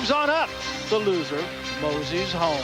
moves on up. The loser moseys home.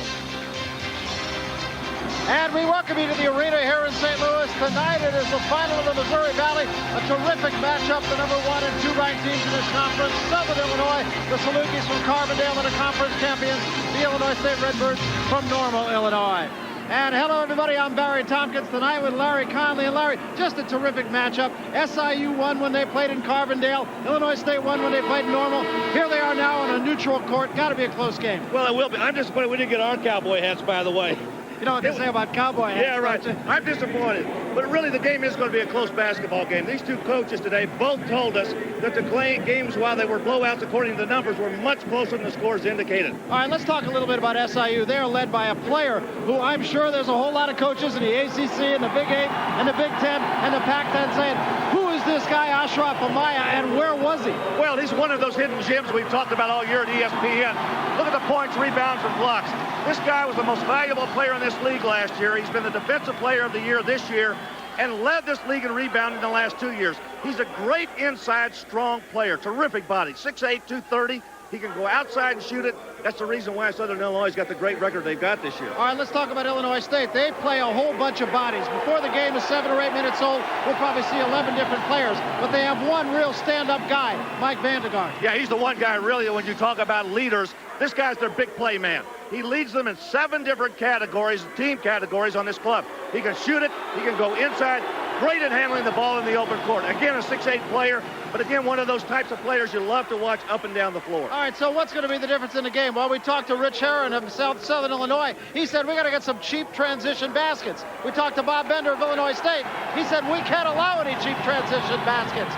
And we welcome you to the arena here in St. Louis. Tonight it is the final of the Missouri Valley. A terrific matchup. The number 1 and 2 ranked teams in this conference. Southern Illinois, the Salukis from Carbondale, and the conference champions, the Illinois State Redbirds from Normal, Illinois. And hello, everybody. I'm Barry Tompkins tonight with Larry Conley. And Larry, just a terrific matchup. SIU won when they played in Carbondale. Illinois State won when they played in Normal. Here they are now on a neutral court. Got to be a close game. Well, it will be. I'm disappointed we didn't get our cowboy hats, by the way. You know what they say about cowboy hats? Yeah, right. I'm disappointed. But really, the game is going to be a close basketball game. These two coaches today both told us that the games, while they were blowouts according to the numbers, were much closer than the scores indicated. All right, let's talk a little bit about SIU. They are led by a player who I'm sure there's a whole lot of coaches in the ACC and the Big 8 and the Big 10 and the Pac-10 saying, who is this guy, Ashraf Amaya, and where was he? Well, he's one of those hidden gems we've talked about all year at ESPN. Look at the points, rebounds, and blocks. This guy was the most valuable player in this league last year. He's been the defensive player of the year this year and led this league in rebounding in the last 2 years. He's a great inside, strong player. Terrific body. 6'8", 230. He can go outside and shoot it. That's the reason why Southern Illinois has got the great record they've got this year. All right, let's talk about Illinois State. They play a whole bunch of bodies. Before the game is 7 or 8 minutes old, we'll probably see 11 different players. But they have one real stand-up guy, Mike Vandegaard. Yeah, he's the one guy, really, when you talk about leaders, this guy's their big play man. He leads them in 7 different categories, team categories on this club. He can shoot it. He can go inside. Great at handling the ball in the open court. Again, a 6'8" player, but again, one of those types of players you love to watch up and down the floor. All right, so what's going to be the difference in the game? Well, we talked to Rich Herron of Southern Illinois. He said, we got to get some cheap transition baskets. We talked to Bob Bender of Illinois State. He said, we can't allow any cheap transition baskets.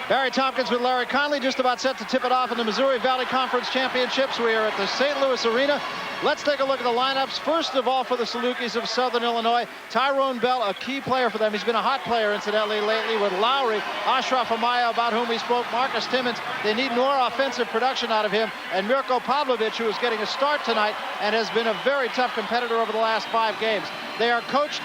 Barry Tompkins with Larry Conley, just about set to tip it off in the Missouri Valley Conference Championships. We are at the St. Louis Arena. Let's take a look at the lineups. First of all, for the Salukis of Southern Illinois, Tyrone Bell, a key player for them. He's been a hot player, incidentally, lately with Lowry, Ashraf Amaya, about whom we spoke, Marcus Timmons. They need more offensive production out of him, and Mirko Pavlovic, who is getting a start tonight and has been a very tough competitor over the last 5 games. They are coached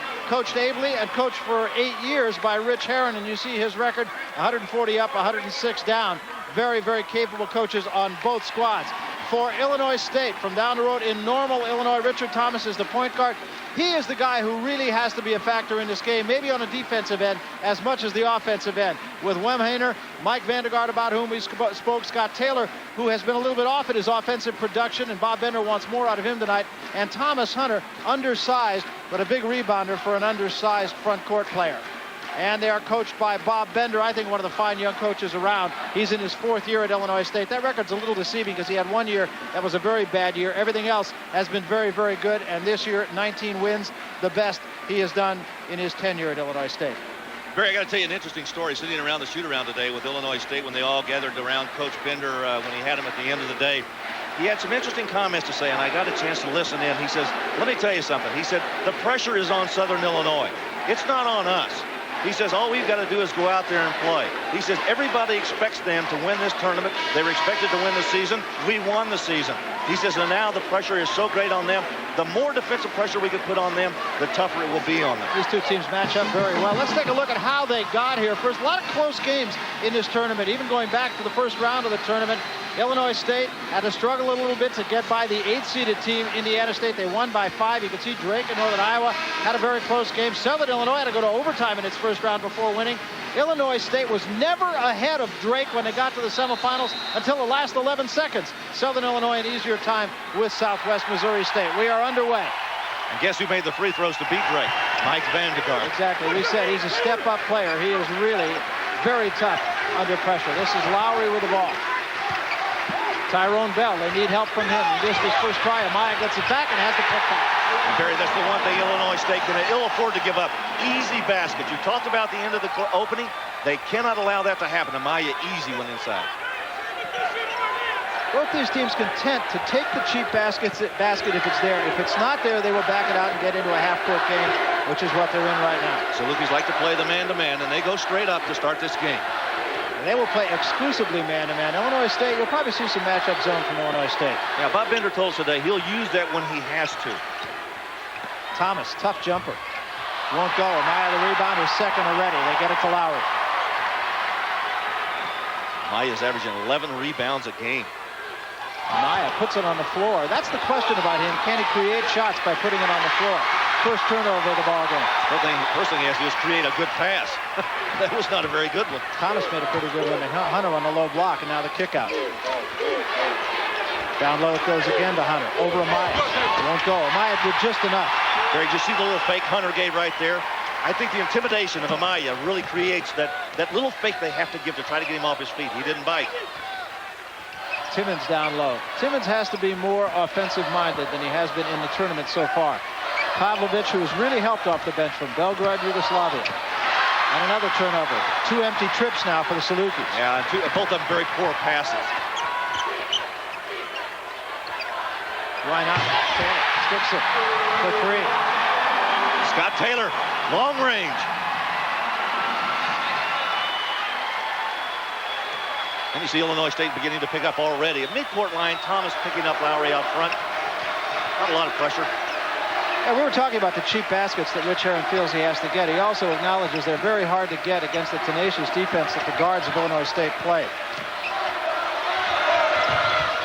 ably and coached for 8 years by Rich Herron, and you see his record, 140 up, 106 down. Very, very capable coaches on both squads. For Illinois State, from down the road in Normal, Illinois, Richard Thomas is the point guard. He is the guy who really has to be a factor in this game, maybe on the defensive end as much as the offensive end. With Wemhaner, Mike Vandegaard, about whom we spoke, Scott Taylor, who has been a little bit off at his offensive production, and Bob Bender wants more out of him tonight. And Thomas Hunter, undersized, but a big rebounder for an undersized front court player. And they are coached by Bob Bender, I think one of the fine young coaches around. He's in his 4th year at Illinois State. That record's a little deceiving because he had 1 year that was a very bad year. Everything else has been very, very good. And this year, 19 wins, the best he has done in his tenure at Illinois State. Barry, I got to tell you an interesting story sitting around the shoot-around today with Illinois State when they all gathered around Coach Bender when he had him at the end of the day. He had some interesting comments to say, and I got a chance to listen in. He says, let me tell you something. He said, the pressure is on Southern Illinois. It's not on us. He says, all we've got to do is go out there and play. He says, everybody expects them to win this tournament. They were expected to win the season. We won the season. He says, and now the pressure is so great on them. The more defensive pressure we can put on them, the tougher it will be on them. These two teams match up very well. Let's take a look at how they got here. First, a lot of close games in this tournament, even going back to the first round of the tournament. Illinois State had to struggle a little bit to get by the 8th-seeded team, Indiana State. They won by 5. You can see Drake in Northern Iowa had a very close game. Southern Illinois had to go to overtime in its first round before winning. Illinois State was never ahead of Drake when they got to the semifinals until the last 11 seconds. Southern Illinois an easier time with Southwest Missouri State. We are underway. And guess who made the free throws to beat Drake? Mike Vandegaard. Exactly. We said he's a step-up player. He is really very tough under pressure. This is Lowry with the ball. Tyrone Bell, they need help from him. He missed his first try. Amaya gets it back and has the putback. And Barry, that's the one thing Illinois State can ill afford to give up. Easy baskets. You talked about the end of the opening. They cannot allow that to happen. Amaya easy when inside. Both these teams content to take the cheap basket if it's there. If it's not there, they will back it out and get into a half-court game, which is what they're in right now. Salukis like to play the man-to-man, and they go straight up to start this game. And they will play exclusively man-to-man. Illinois State, you'll probably see some matchup zone from Illinois State. Yeah, Bob Bender told us today he'll use that when he has to. Thomas, tough jumper. Won't go. Amaya the rebound, his second already. They get it to Lowry. Maya's averaging 11 rebounds a game. Maya puts it on the floor. That's the question about him. Can he create shots by putting it on the floor? First turnover of the ball game. First thing he has to do is create a good pass. That was not a very good one. Thomas made a pretty good one. Hunter on the low block, and now the kick out. Down low it goes again to Hunter. Over Amaya. It won't go. Amaya did just enough. Greg, you see the little fake Hunter gave right there? I think the intimidation of Amaya really creates that little fake they have to give to try to get him off his feet. He didn't bite. Timmons down low. Timmons has to be more offensive-minded than he has been in the tournament so far. Pavlovic, who has really helped off the bench from Belgrade, Yugoslavia. And another turnover. 2 empty trips now for the Salukis. Yeah, both of them very poor passes. Why not? Taylor sticks it for 3. Scott Taylor, long range. And you see Illinois State beginning to pick up already. At midcourt line, Thomas picking up Lowry out front. Not a lot of pressure. Yeah, we were talking about the cheap baskets that Rich Herron feels he has to get. He also acknowledges they're very hard to get against the tenacious defense that the guards of Illinois State play.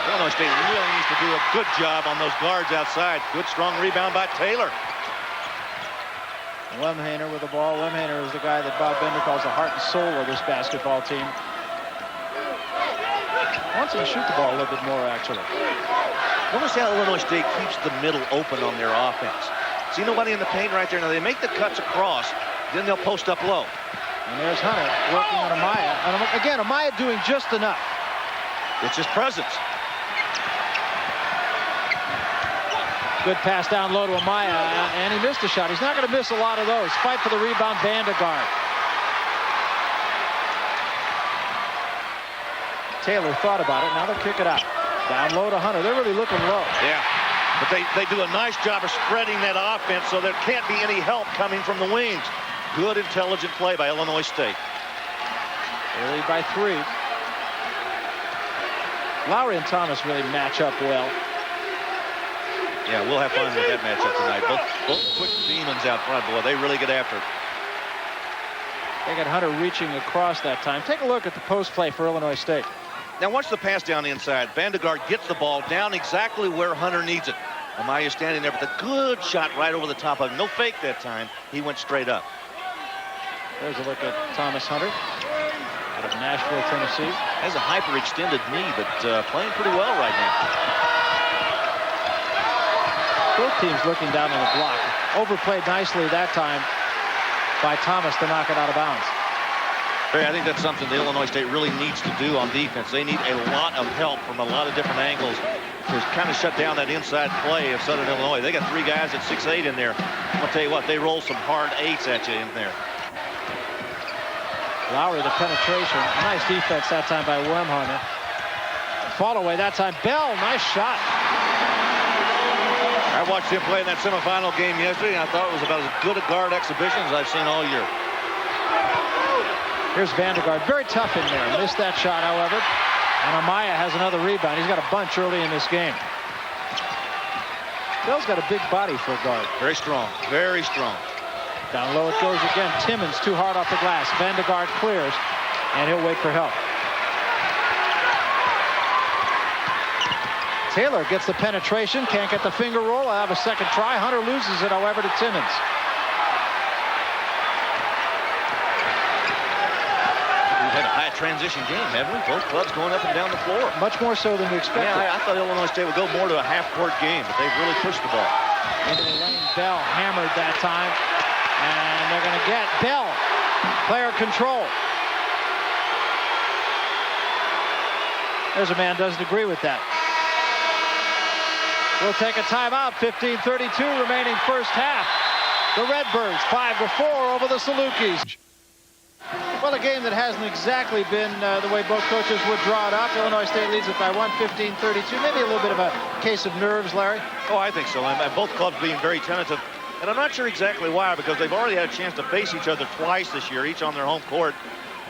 Illinois State really needs to do a good job on those guards outside. Good, strong rebound by Taylor. Wemhaner with the ball. Wemhaner is the guy that Bob Bender calls the heart and soul of this basketball team. Wants him to shoot the ball a little bit more, actually. Notice how Illinois State keeps the middle open on their offense. See nobody in the paint right there. Now they make the cuts across, then they'll post up low. And there's Hunter working on Amaya. And again, Amaya doing just enough. It's his presence. Good pass down low to Amaya, and he missed a shot. He's not going to miss a lot of those. Fight for the rebound, Vandergaard. Taylor thought about it. Now they'll kick it out. Down low to Hunter. They're really looking low. Yeah, but they do a nice job of spreading that offense so there can't be any help coming from the wings. Good, intelligent play by Illinois State. They lead by 3. Lowry and Thomas really match up well. Yeah, we'll have fun with that matchup tonight. Both quick demons out front, boy. They really get after it. They got Hunter reaching across that time. Take a look at the post play for Illinois State. Now watch the pass down inside. Vandergaard gets the ball down exactly where Hunter needs it. Amaya standing there with a good shot right over the top of him. No fake that time. He went straight up. There's a look at Thomas Hunter out of Nashville, Tennessee. Has a hyperextended knee, but playing pretty well right now. Both teams looking down on the block. Overplayed nicely that time by Thomas to knock it out of bounds. Barry, I think that's something that Illinois State really needs to do on defense. They need a lot of help from a lot of different angles to kind of shut down that inside play of Southern Illinois. They got 3 guys at 6'8" in there. I'm gonna tell you what, they roll some hard 8s at you in there. Lowry, the penetration. Nice defense that time by Wemhaner. Fall away that time. Bell, nice shot. I watched him play in that semifinal game yesterday, and I thought it was about as good a guard exhibition as I've seen all year. Here's Vandergaard. Very tough in there. Missed that shot, however. And Amaya has another rebound. He's got a bunch early in this game. Bell's got a big body for a guard. Very strong. Very strong. Down low it goes again. Timmons too hard off the glass. Vandergaard clears, and he'll wait for help. Taylor gets the penetration. Can't get the finger roll. I'll have a second try. Hunter loses it, however, to Timmons. We've had a high transition game, haven't we? Both clubs going up and down the floor. Much more so than we expected. Yeah, I thought Illinois State would go more to a half-court game, but they've really pushed the ball. Into the lane. Bell hammered that time. And they're going to get Bell. Player control. There's a man doesn't agree with that. We'll take a timeout. 15:32 remaining first half. The Redbirds 5-4 over the Salukis. Well, a game that hasn't exactly been the way both coaches would draw it up. Illinois State leads it by 1, 15-32. Maybe a little bit of a case of nerves, Larry. Oh, I think so. And both clubs being very tentative. And I'm not sure exactly why, because they've already had a chance to face each other twice this year, each on their home court.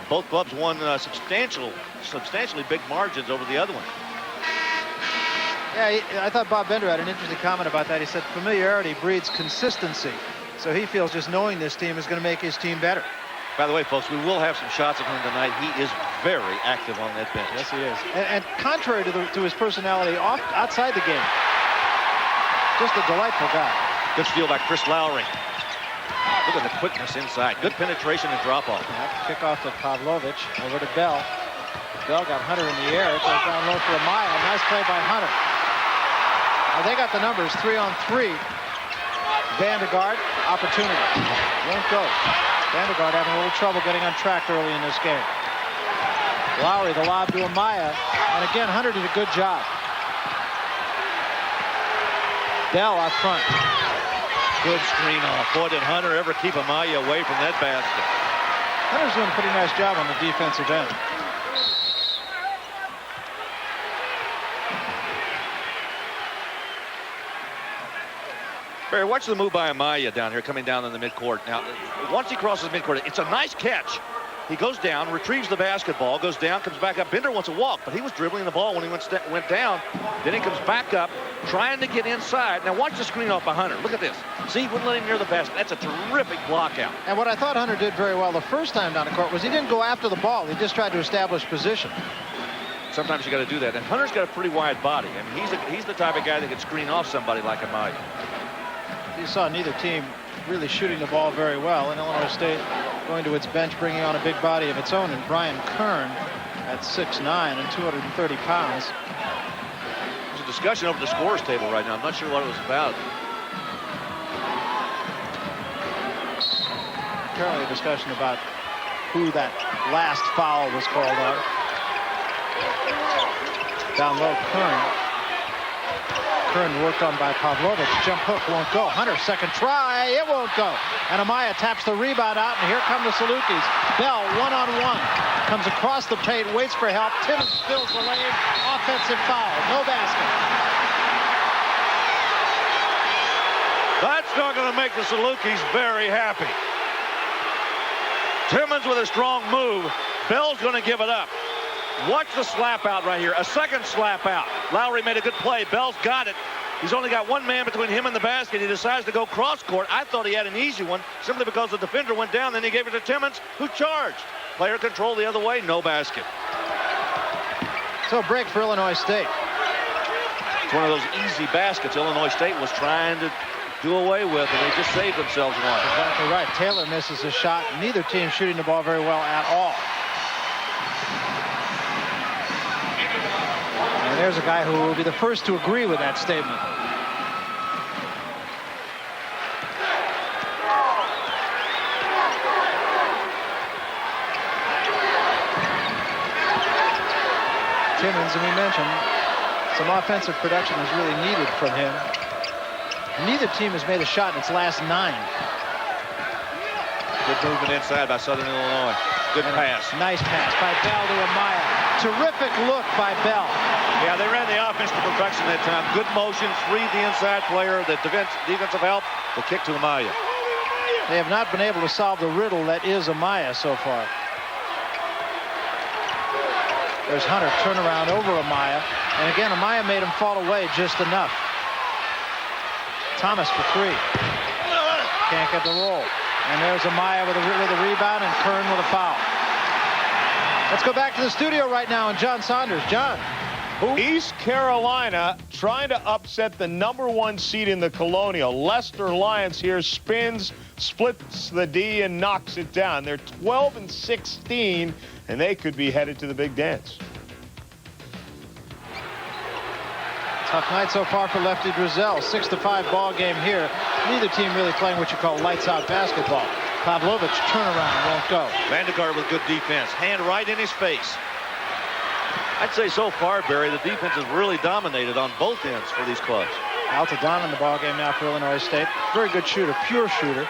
Both clubs won substantially big margins over the other one. Yeah, I thought Bob Bender had an interesting comment about that. He said familiarity breeds consistency. So he feels just knowing this team is going to make his team better. By the way, folks, we will have some shots of him tonight. He is very active on that bench. Yes, he is. And contrary to his personality outside the game, just a delightful guy. Good steal by Chris Lowry. Look at the quickness inside. Good penetration and drop-off. Kick off to Pavlovich. Over to Bell. Bell got Hunter in the air. It goes down low for Amaya. Nice play by Hunter. Now they got the numbers 3-on-3. Vandergaard, opportunity. Won't go. Vandergaard having a little trouble getting on track early in this game. Lowry, the lob to Amaya. And again, Hunter did a good job. Bell out front. Good screen off. Boy, did Hunter ever keep Amaya away from that basket. Hunter's doing a pretty nice job on the defensive end. Barry, watch the move by Amaya down here, coming down in the midcourt. Now, once he crosses midcourt, it's a nice catch. He goes down, retrieves the basketball, goes down, comes back up. Bender wants to walk, but he was dribbling the ball when he went down. Then he comes back up, trying to get inside. Now watch the screen off by Hunter. Look at this. See, he wouldn't let him near the basket. That's a terrific block out. And what I thought Hunter did very well the first time down the court was he didn't go after the ball. He just tried to establish position. Sometimes you got to do that. And Hunter's got a pretty wide body. I mean, he's the type of guy that can screen off somebody like Amaya. You saw neither team really shooting the ball very well, and Illinois State going to its bench, bringing on a big body of its own, and Brian Kern at 6'9" and 230 pounds. There's a discussion over the scorer's table right now. I'm not sure what it was about. Apparently a discussion about who that last foul was called on. Down low, Kern. Kern worked on by Pavlovich. Jump hook won't go. Hunter, second try. It won't go. And Amaya taps the rebound out, and here come the Salukis. Bell, one-on-one. Comes across the paint, waits for help. Timmons fills the lane. Offensive foul. No basket. That's not going to make the Salukis very happy. Timmons with a strong move. Bell's going to give it up. Watch the slap out right here. A second slap out. Lowry made a good play. Bell's got it. He's only got one man between him and the basket. He decides to go cross court. I thought he had an easy one simply because the defender went down. Then he gave it to Timmons, who charged. Player control the other way. No basket. So break for Illinois State. It's one of those easy baskets Illinois State was trying to do away with, and they just saved themselves one. Exactly right. Taylor misses a shot. Neither team shooting the ball very well at all. And there's a guy who will be the first to agree with that statement. Timmons, and we mentioned some offensive production is really needed from him. Neither team has made a shot in its last 9. Good movement inside by Southern Illinois. Good pass. Nice pass by Bell to Amaya. Terrific look by Bell. Yeah, they ran the offense to perfection that time. Good motion, freed the inside player. The defensive help. The kick to Amaya. They have not been able to solve the riddle that is Amaya so far. There's Hunter, turnaround over Amaya. And again, Amaya made him fall away just enough. Thomas for 3. Can't get the roll. And there's Amaya with a rebound and Kern with a foul. Let's go back to the studio right now and John Saunders. John. East Carolina trying to upset the #1 seed in the Colonial. Lester Lyons here spins, splits the D, and knocks it down. They're 12-16, and they could be headed to the big dance. Tough night so far for Lefty Drizel. 6-5 ball game here. Neither team really playing what you call lights out basketball. Pavlovich turnaround won't go. Vandergaard with good defense. Hand right in his face. I'd say so far, Barry, the defense has really dominated on both ends for these clubs. Altadon in the ball game now for Illinois State. Very good shooter, pure shooter.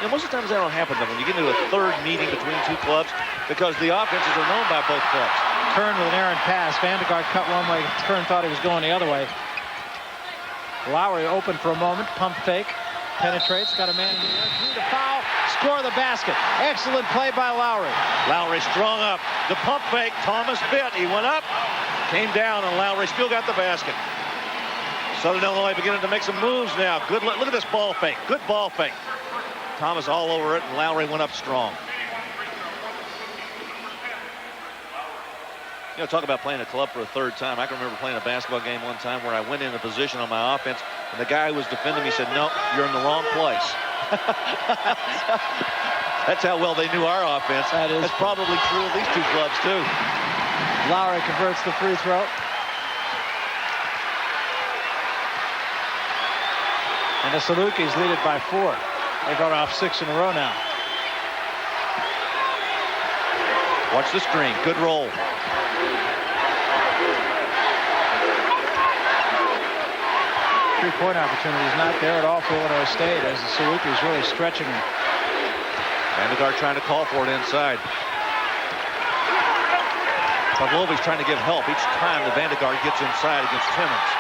And most of the times that don't happen when you get into a third meeting between two clubs because the offenses are known by both clubs. Kern with an errant pass. Vandergaard cut one way. Kern thought he was going the other way. Lowry open for a moment. Pump fake. Penetrates. Got a man in the air. Drew the foul. Score the basket. Excellent play by Lowry. Lowry strung up. The pump fake. Thomas bit. He went up. Came down, and Lowry still got the basket. Southern Illinois beginning to make some moves now. Good look at this ball fake. Good ball fake. Thomas all over it, and Lowry went up strong. You know, talk about playing a club for a third time. I can remember playing a basketball game one time where I went in a position on my offense, and the guy who was defending me said, "No, you're in the wrong place." That's how well they knew our offense. That's probably true of these two clubs, too. Lowry converts the free throw. And the Salukis lead it by 4. They've gone off 6 in a row now. Watch the screen. Good roll. Three-point opportunity is not there at all for Illinois State as the Salukis really stretching them. Vandegaard trying to call for it inside. Pavlovic's trying to give help each time the Vandegaard gets inside against Timmons.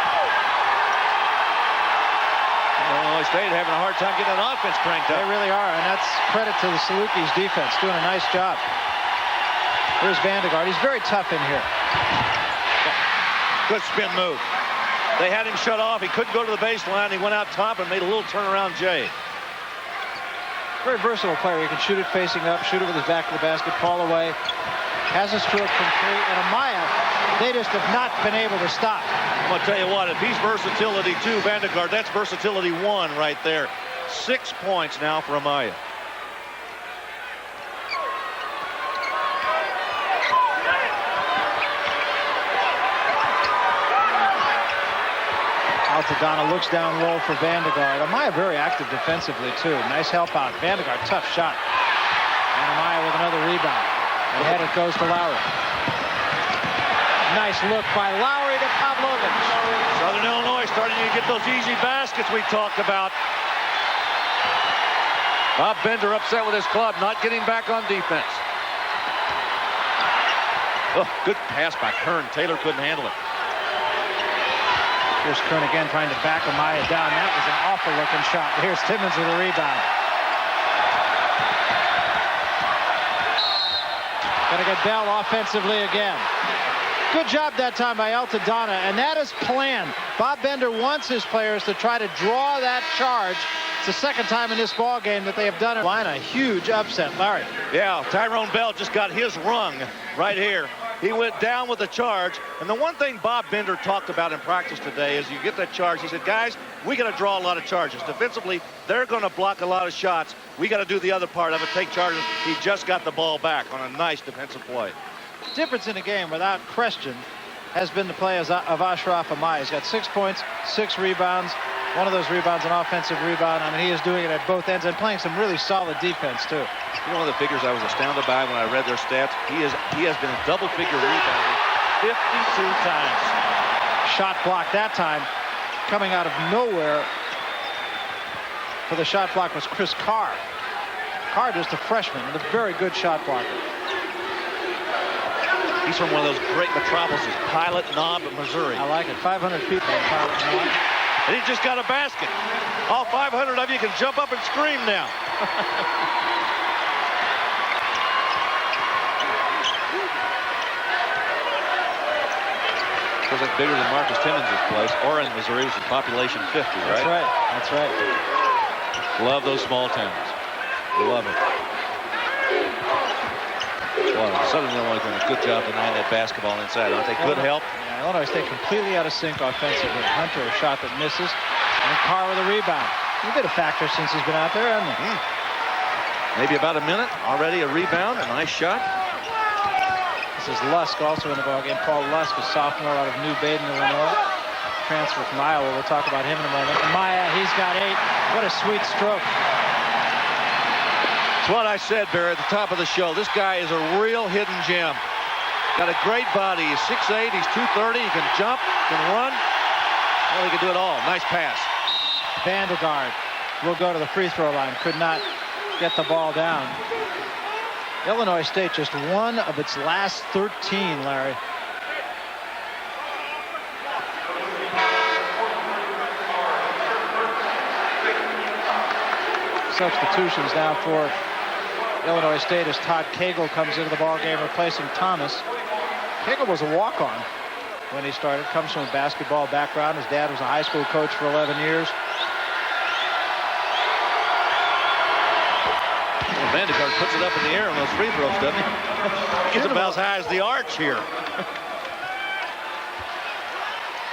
Illinois State having a hard time getting an offense cranked up. They really are, and that's credit to the Salukis defense, doing a nice job. Here's Vandegaard. He's very tough in here. Good spin move. They had him shut off. He couldn't go to the baseline. He went out top and made a little turnaround J. Very versatile player. He can shoot it facing up, shoot it with his back to the basket, fall away. Has a stroke from 3. And Amaya, they just have not been able to stop. I'm going to tell you what, if he's versatility 2, Vandegaard, that's versatility 1 right there. 6 points now for Amaya. Altadonna looks down low for Vandegaard. Amaya very active defensively, too. Nice help out. Vandegaard, tough shot. And Amaya with another rebound. Ahead it goes to Lowry. Nice look by Lowry to Pavlovic. Southern Illinois starting to get those easy baskets we talked about. Bob Bender upset with his club, not getting back on defense. Oh, good pass by Kern. Taylor couldn't handle it. Here's Kern again trying to back Amaya down. That was an awful looking shot. Here's Timmons with a rebound. Gonna get Bell offensively again. Good job that time by Altadonna, and that is planned. Bob Bender wants his players to try to draw that charge. It's the second time in this ball game that they have done it. Line a huge upset, Larry. Yeah, Tyrone Bell just got his rung right here. He went down with the charge, and the one thing Bob Bender talked about in practice today is you get that charge. He said, guys, we got to draw a lot of charges. Defensively, they're going to block a lot of shots. We got to do the other part of it, take charges. He just got the ball back on a nice defensive play. Difference in the game, without question, has been the play of Ashraf Amaya. He's got 6 points, 6 rebounds. One of those rebounds, an offensive rebound. I mean, he is doing it at both ends and playing some really solid defense, too. You know, one of the figures I was astounded by when I read their stats, he has been a double-figure rebounder 52 times. Shot block that time, coming out of nowhere. For the shot block was Chris Carr. Carr, just a freshman, and a very good shot blocker. He's from one of those great metropolises, Pilot Knob, Missouri. I like it. 500 people in Pilot Knob. And he just got a basket. All 500 of you can jump up and scream now. Of course, that's bigger than Marcus Timmons' place. Orrin, Missouri, which is population 50, right? That's right. That's right. Love those small towns. Love it. Well, Southern Illinois doing a good job denying that basketball inside. Aren't they? Good help. Yeah, Illinois State completely out of sync offensively. Hunter, a shot that misses. And Carr with a rebound. He's been a factor since he's been out there, hasn't he? Maybe about a minute. Already a rebound. A nice shot. This is Lusk also in the ballgame. Paul Lusk, a sophomore out of New Baden, Illinois. Transfer from Iowa. We'll talk about him in a moment. Maya, he's got 8. What a sweet stroke. It's what I said, Barry, at the top of the show. This guy is a real hidden gem. Got a great body. He's 6'8", he's 230. He can jump, can run. Well, he can do it all. Nice pass. Vandegaard will go to the free throw line. Could not get the ball down. Illinois State just one of its last 13, Larry. Substitutions now for Illinois State as Todd Cagle comes into the ball game replacing Thomas. Cagle was a walk-on when he started. Comes from a basketball background. His dad was a high school coach for 11 years. Well, Vandegaard puts it up in the air on those free throws, doesn't he? He's about as high as the arch here.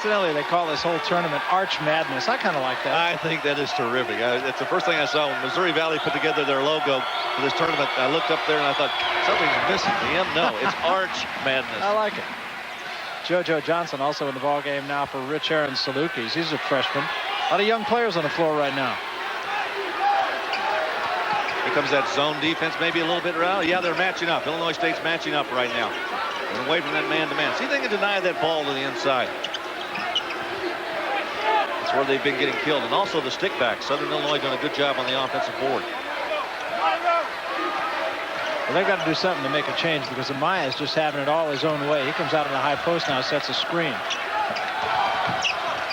Incidentally, they call this whole tournament Arch Madness. I kind of like that. I think that is terrific. It's the first thing I saw when Missouri Valley put together their logo for this tournament. I looked up there and I thought, something's missing. The M? No, it's Arch Madness. I like it. JoJo Johnson also in the ball game now for Rich Aaron Salukis. He's a freshman. A lot of young players on the floor right now. Here comes that zone defense, maybe a little bit around. Yeah, they're matching up. Illinois State's matching up right now. And away from that man-to-man. See if they can deny that ball to the inside. That's where they've been getting killed. And also the stick back. Southern Illinois doing a good job on the offensive board. Well, they've got to do something to make a change because Amaya is just having it all his own way. He comes out in the high post now, sets a screen.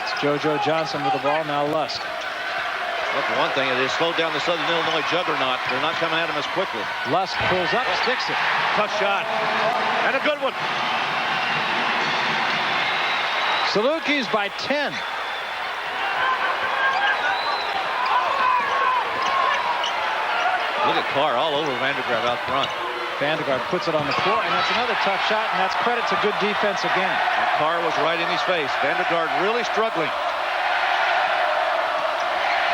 It's JoJo Johnson with the ball, now Lusk. Well, for one thing, it has slowed down the Southern Illinois juggernaut. They're not coming at him as quickly. Lusk pulls up, sticks it. Tough shot. And a good one. Salukis by 10. Look at Carr all over Vandergraaf out front. Vandergaard puts it on the floor, and that's another tough shot, and that's credit to good defense again. And Carr was right in his face. Vandergaard really struggling.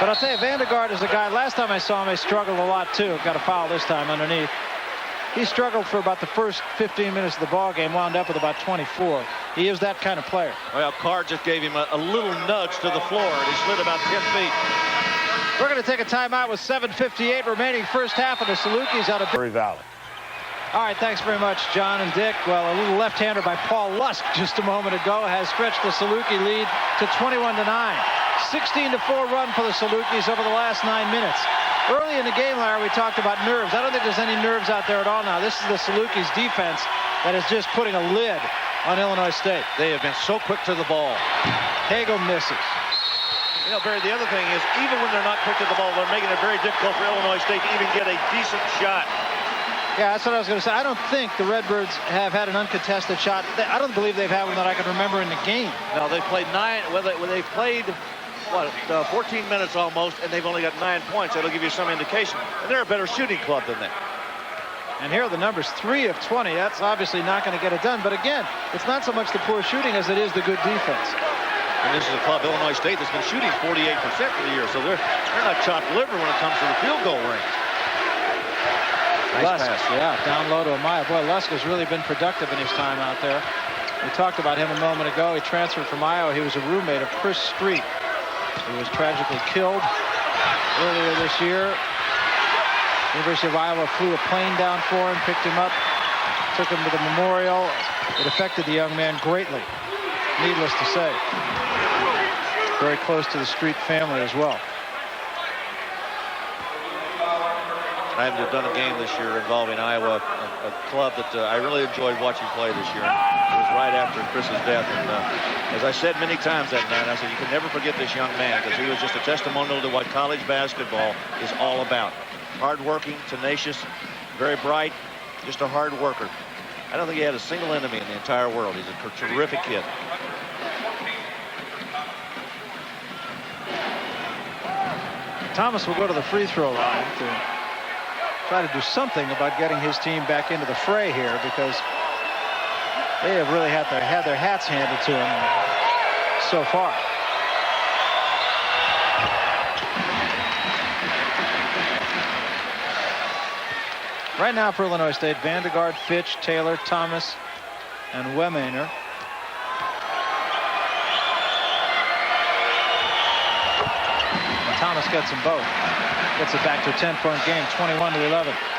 But I'll tell you, Vandergaard is a guy, last time I saw him, he struggled a lot too. Got a foul this time underneath. He struggled for about the first 15 minutes of the ball game, wound up with about 24. He is that kind of player. Well, Carr just gave him a little nudge to the floor, and he slid about 10 feet. We're going to take a timeout with 7:58 remaining first half of the Salukis out of Missouri Valley. All right, thanks very much, John and Dick. Well, a little left-hander by Paul Lusk just a moment ago has stretched the Saluki lead to 21-9. 16-4 run for the Salukis over the last 9 minutes. Early in the game, Larry, we talked about nerves. I don't think there's any nerves out there at all now. This is the Salukis defense that is just putting a lid on Illinois State. They have been so quick to the ball. Hagel misses. You know, Barry, the other thing is, even when they're not quick to the ball, they're making it very difficult for Illinois State to even get a decent shot. Yeah, that's what I was going to say. I don't think the Redbirds have had an uncontested shot. I don't believe they've had one that I can remember in the game. No, they played 9. Well, they've played, 14 minutes almost, and they've only got 9 points. That'll give you some indication. And they're a better shooting club than that. And here are the numbers, 3 of 20. That's obviously not going to get it done. But again, it's not so much the poor shooting as it is the good defense. And this is a club, Illinois State, that's been shooting 48% for the year. So they're not chopped liver when it comes to the field goal range. Nice Lusk, pass. yeah, down low to Amaya. Boy, Lusk has really been productive in his time out there. We talked about him a moment ago. He transferred from Iowa. He was a roommate of Chris Street, who was tragically killed earlier this year. University of Iowa flew a plane down for him, picked him up, took him to the memorial. It affected the young man greatly, needless to say. Very close to the Street family as well. I haven't done a game this year involving Iowa, a club that I really enjoyed watching play this year. It was right after Chris's death. And as I said many times that night, I said, you can never forget this young man because he was just a testimonial to what college basketball is all about. Hard-working, tenacious, very bright, just a hard worker. I don't think he had a single enemy in the entire world. He's a terrific kid. Thomas will go to the free throw line to try to do something about getting his team back into the fray here because they have really had their hats handed to them so far. Right now for Illinois State, Vandergaard, Fitch, Taylor, Thomas, and Wemaner. Thomas gets them both. Gets it back to a 10-point game, 21-11.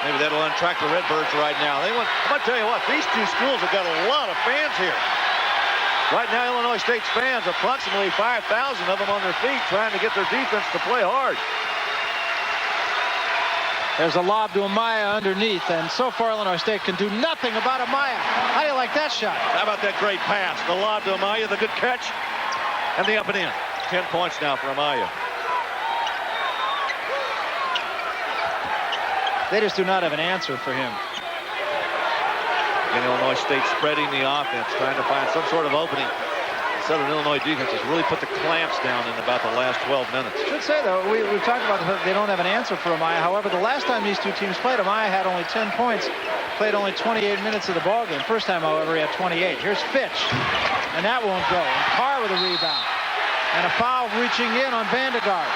Maybe that'll untrack the Redbirds right now. I'm going to tell you what, these two schools have got a lot of fans here. Right now, Illinois State's fans, approximately 5,000 of them on their feet, trying to get their defense to play hard. There's a lob to Amaya underneath, and so far Illinois State can do nothing about Amaya. How do you like that shot? How about that great pass? The lob to Amaya, the good catch, and the up and in. 10 points now for Amaya. They just do not have an answer for him. Again, Illinois State spreading the offense, trying to find some sort of opening. Southern Illinois defense has really put the clamps down in about the last 12 minutes. I should say, though, we've talked about the fact they don't have an answer for Amaya. However, the last time these two teams played, Amaya had only 10 points, played only 28 minutes of the ballgame. First time, however, he had 28. Here's Fitch. and that won't go. And Carr with a rebound. And a foul reaching in on Vandegaard.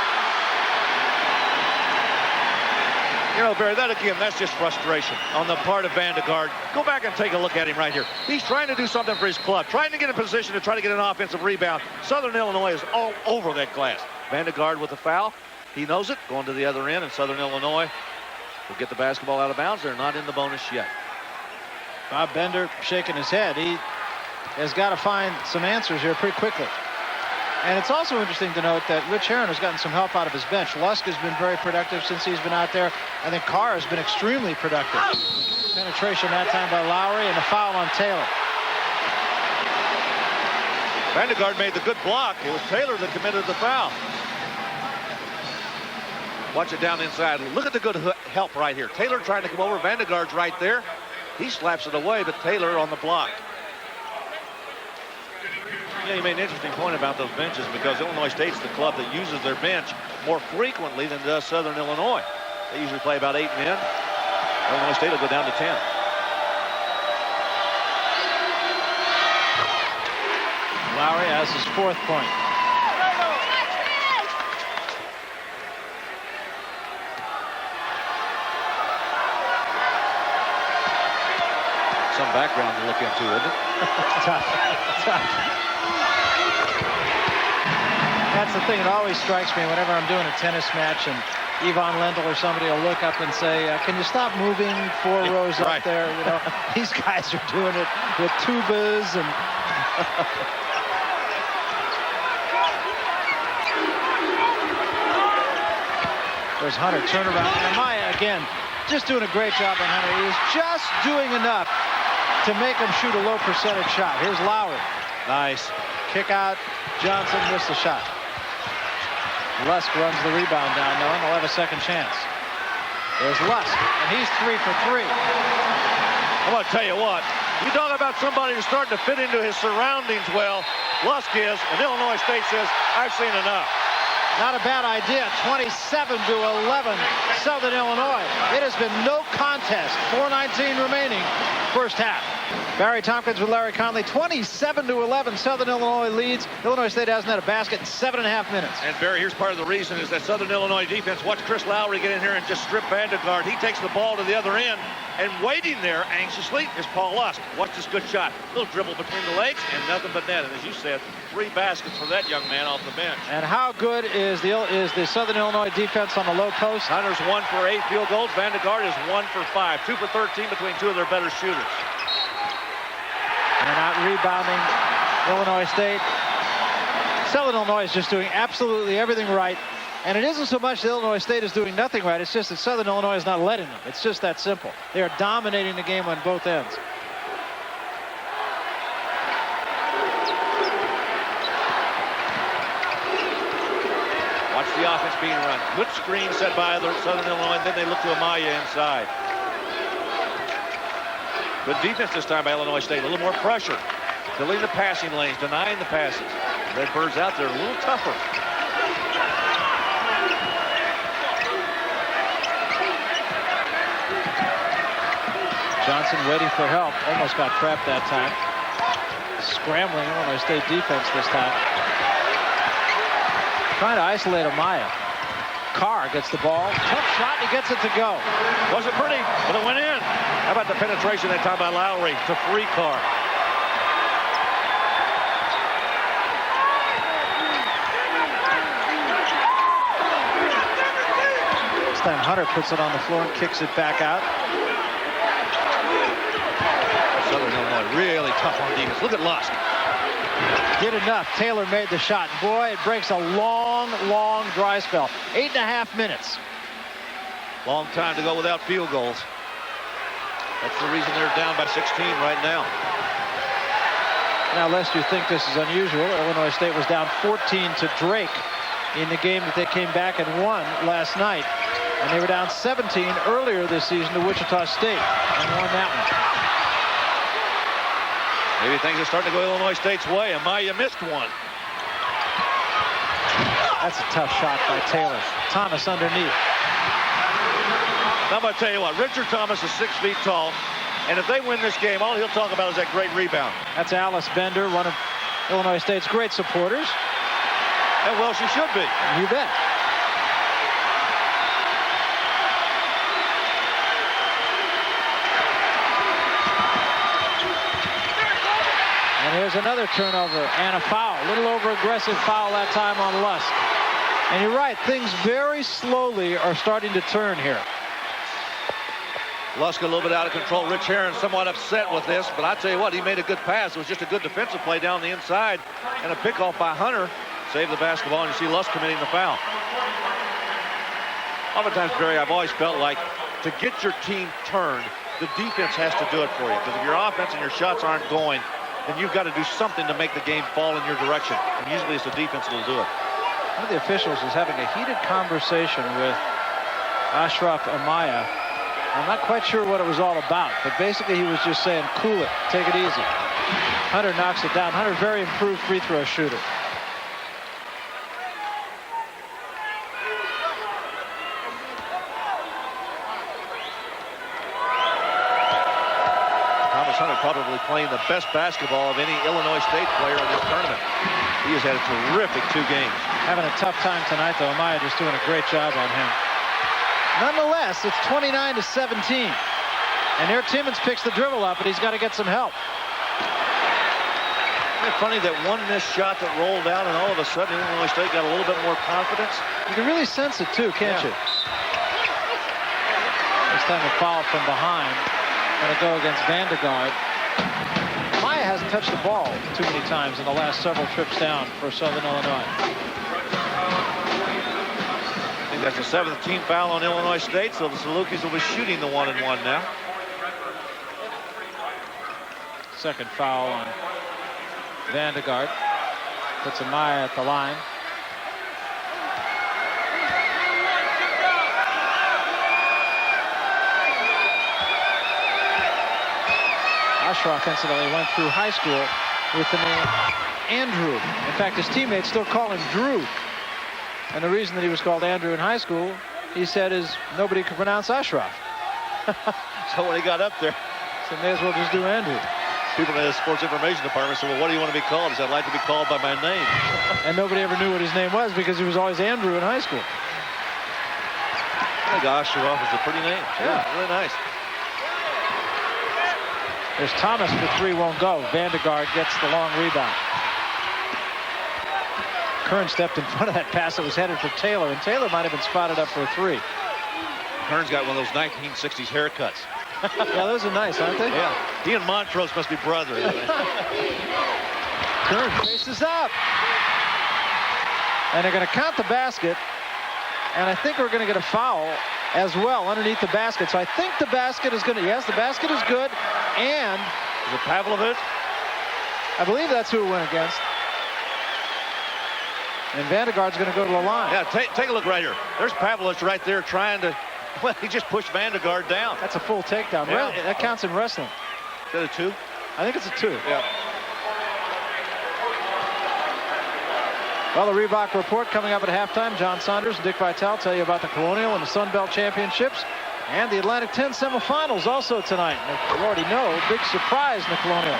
You know, Barry, that's just frustration on the part of Vandegaard. Go back and take a look at him right here. He's trying to do something for his club, trying to get in position to try to get an offensive rebound. Southern Illinois is all over that glass. Vandegaard with the foul. He knows it, going to the other end, and Southern Illinois will get the basketball out of bounds. They're not in the bonus yet. Bob Bender shaking his head. He has got to find some answers here pretty quickly. And it's also interesting to note that Rich Herron has gotten some help out of his bench. Lusk has been very productive since he's been out there. I think Carr has been extremely productive. Penetration that time by Lowry, and a foul on Taylor. Vandegaard made the good block. It was Taylor that committed the foul. Watch it down inside. Look at the good help right here. Taylor trying to come over. Vandegaard's right there. He slaps it away, but Taylor on the block. Yeah, you made an interesting point about those benches, because Illinois State's the club that uses their bench more frequently than does Southern Illinois. They usually play about 8 men. Illinois State will go down to 10. Lowry has his 4th point. Some background to look into, isn't it? Tough. That's the thing that always strikes me whenever I'm doing a tennis match and Yvonne Lendl or somebody will look up and say, can you stop moving 4 rows up there? You know, these guys are doing it with tubas and. There's Hunter, turnaround. And Maya, again, just doing a great job on Hunter. He is just doing enough to make him shoot a low percentage shot. Here's Lowry. Nice. Kick out. Johnson missed the shot. Lusk runs the rebound down, though, and they'll have a second chance. There's Lusk, and he's 3 for 3. I'm going to tell you what. You talk about somebody who's starting to fit into his surroundings well. Lusk is, and Illinois State says, I've seen enough. Not a bad idea. 27-11, Southern Illinois. It has been no contest. 4:19 remaining, first half. Barry Tompkins with Larry Conley. 27-11, Southern Illinois leads. Illinois State hasn't had a basket in 7.5 minutes. And Barry, here's part of the reason is that Southern Illinois defense. Watch Chris Lowry get in here and just strip Vandegaard. He takes the ball to the other end, and waiting there anxiously is Paul Lusk. Watch this good shot. Little dribble between the legs and nothing but net. And as you said, 3 baskets for that young man off the bench. And how good is the Southern Illinois defense on the low post? Hunter's 1 for 8 field goals. Vandegaard is 1 for 5. 2 for 13 between 2 of their better shooters. And out rebounding Illinois State. Southern Illinois is just doing absolutely everything right. And it isn't so much that Illinois State is doing nothing right. It's just that Southern Illinois is not letting them. It's just that simple. They are dominating the game on both ends. Watch the offense being run. Good screen set by Southern Illinois. Then they look to Amaya inside. Good defense this time by Illinois State. A little more pressure. Filling the passing lanes, denying the passes. Redbirds out there a little tougher. Johnson waiting for help. Almost got trapped that time. Scrambling Illinois State defense this time. Trying to isolate Amaya. Carr gets the ball. Tough shot. He gets it to go. Wasn't pretty, but it went in. How about the penetration that time by Lowry to free Carr? This time Hunter puts it on the floor and kicks it back out. Southern Illinois really tough on defense. Look at Lusk. Did enough. Taylor made the shot. Boy, it breaks a long, long dry spell. 8.5 minutes. Long time to go without field goals. That's the reason they're down by 16 right now. Now, lest you think this is unusual, Illinois State was down 14 to Drake in the game that they came back and won last night. And they were down 17 earlier this season to Wichita State and won that one. Maybe things are starting to go Illinois State's way. Amaya missed one. That's a tough shot by Taylor. Thomas underneath. Now, I'm going to tell you what, Richard Thomas is 6 feet tall, and if they win this game, all he'll talk about is that great rebound. That's Alice Bender, one of Illinois State's great supporters. And well, she should be. You bet. And here's another turnover and a foul. A little over-aggressive foul that time on Lusk. And you're right, things very slowly are starting to turn here. Lusk a little bit out of control. Rich Herron somewhat upset with this, but I tell you what, he made a good pass. It was just a good defensive play down the inside, and a pickoff by Hunter saved the basketball, and you see Lusk committing the foul. Oftentimes, Barry, I've always felt like to get your team turned, the defense has to do it for you, because if your offense and your shots aren't going, then you've got to do something to make the game fall in your direction, and usually it's the defense that will do it. One of the officials was having a heated conversation with Ashraf Amaya. I'm not quite sure what it was all about, but basically he was just saying, cool it, take it easy. Hunter knocks it down. Hunter, very improved free throw shooter. Thomas Hunter probably playing the best basketball of any Illinois State player in this tournament. He has had a terrific 2 games. Having a tough time tonight, though. Amaya just doing a great job on him. Nonetheless, it's 29-17. And there Timmons picks the dribble up, but he's got to get some help. Isn't it funny that one missed shot that rolled out, and all of a sudden Illinois State got a little bit more confidence? You can really sense it, too, can't you? This time a foul from behind. Going to go against Vandergaard. Maya hasn't touched the ball too many times in the last several trips down for Southern Illinois. I think that's the 7th team foul on Illinois State, so the Salukis will be shooting the 1-and-1 now. Second foul on Vandergaard. Puts Amaya at the line. Ashraf, incidentally, went through high school with the name Andrew. In fact, his teammates still call him Drew. And the reason that he was called Andrew in high school, he said, is nobody could pronounce Ashraf. So when he got up there, so may as well just do Andrew. People in the sports information department said, well, what do you want to be called? He said, I'd like to be called by my name. And nobody ever knew what his name was because he was always Andrew in high school. I think Ashraf is a pretty name. Yeah, really nice. There's Thomas for 3, won't go. Vandergaard gets the long rebound. Kern stepped in front of that pass that was headed for Taylor, and Taylor might have been spotted up for a 3. Kern's got one of those 1960s haircuts. Yeah, those are nice, aren't they? Yeah. He and Montrose must be brothers. Kern faces up. And they're going to count the basket. And I think we're going to get a foul as well underneath the basket. So I think the basket is going to, yes, the basket is good. And is it Pavlovich? I believe that's who it went against. And Vandergaard's going to go to the line. Yeah, take a look right here. There's Pavlovich right there trying to, well, he just pushed Vandergaard down. That's a full takedown. Yeah. That counts in wrestling. Is that a 2? I think it's a 2. Yeah. Well, the Reebok Report coming up at halftime. John Saunders and Dick Vitale tell you about the Colonial and the Sun Belt Championships and the Atlantic 10 semifinals also tonight. And you already know, big surprise in the Colonial.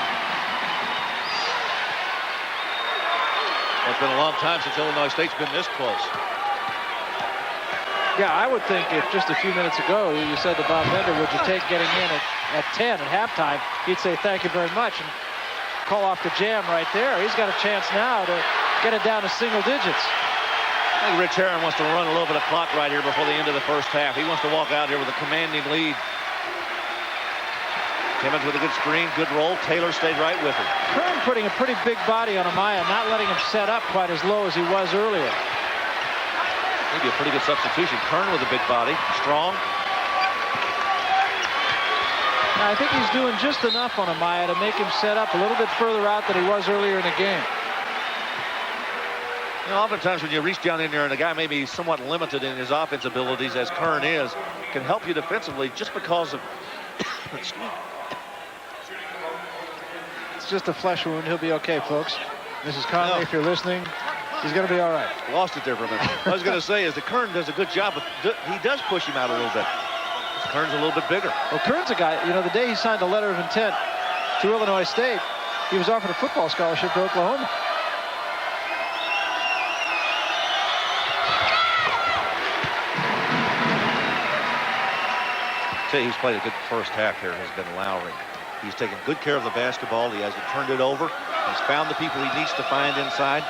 It's been a long time since Illinois State's been this close. Yeah, I would think if just a few minutes ago you said to Bob Bender, would you take getting in at 10 at halftime, he'd say thank you very much and call off the jam right there. He's got a chance now to get it down to single digits. I think Rich Herron wants to run a little bit of clock right here before the end of the first half. He wants to walk out here with a commanding lead. Timmons with a good screen, good roll. Taylor stayed right with him. Kern putting a pretty big body on Amaya, not letting him set up quite as low as he was earlier. Maybe a pretty good substitution. Kern with a big body, strong. Now, I think he's doing just enough on Amaya to make him set up a little bit further out than he was earlier in the game. You know, oftentimes when you reach down in there and a guy may be somewhat limited in his offense abilities, as Kern is, can help you defensively just because of... Excuse me. It's just a flesh wound. He'll be okay, folks. Mrs. Conley, if you're listening, he's going to be all right. Lost it there for a minute. I was going to say is that Kern does a good job, but he does push him out a little bit. Kern's a little bit bigger. Well, Kern's a guy, you know, the day he signed a letter of intent to Illinois State, he was offered a football scholarship to Oklahoma. He's played a good first half here, has been Lowry. He's taken good care of the basketball. He hasn't turned it over. He's found the people he needs to find inside.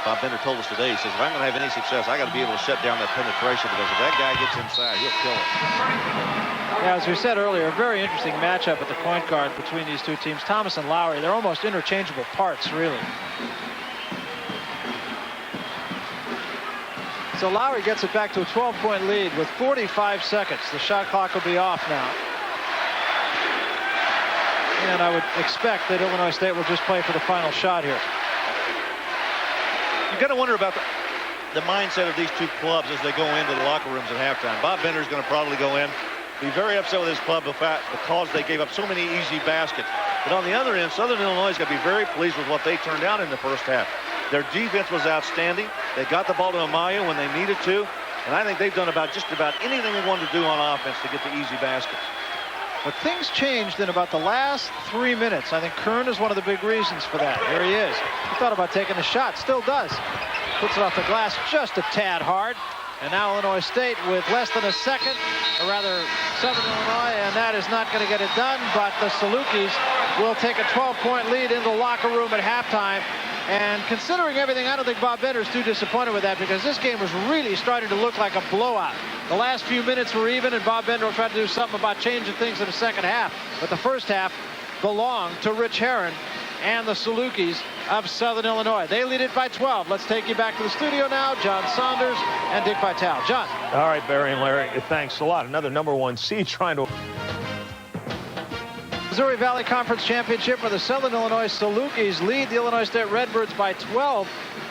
Bob Bender told us today, he says, if I'm going to have any success, I got to be able to shut down that penetration, because if that guy gets inside, he'll kill it. Yeah, as we said earlier, a very interesting matchup at the point guard between these two teams. Thomas and Lowry, they're almost interchangeable parts, really. So Lowry gets it back to a 12-point lead with 45 seconds. The shot clock will be off now. And I would expect that Illinois State will just play for the final shot here. You've got to wonder about the mindset of these two clubs as they go into the locker rooms at halftime. Bob Bender's going to probably go in, be very upset with his club because they gave up so many easy baskets. But on the other end, Southern Illinois is going to be very pleased with what they turned out in the first half. Their defense was outstanding. They got the ball to Amaya when they needed to. And I think they've done just about anything they wanted to do on offense to get the easy baskets. But things changed in about the last 3 minutes. I think Kern is one of the big reasons for that. Here he is. He thought about taking a shot. Still does. Puts it off the glass just a tad hard. And now Illinois State with less than a second, or rather Southern Illinois, and that is not going to get it done. But the Salukis will take a 12-point lead in the locker room at halftime. And considering everything, I don't think Bob Bender is too disappointed with that, because this game was really starting to look like a blowout. The last few minutes were even, and Bob Bender will try to do something about changing things in the second half. But the first half belonged to Rich Herron and the Salukis of Southern Illinois. They lead it by 12. Let's take you back to the studio now. John Saunders and Dick Vitale. John. All right, Barry and Larry, thanks a lot. Another #1 seed trying to... Missouri Valley Conference Championship, where the Southern Illinois Salukis lead the Illinois State Redbirds by 12.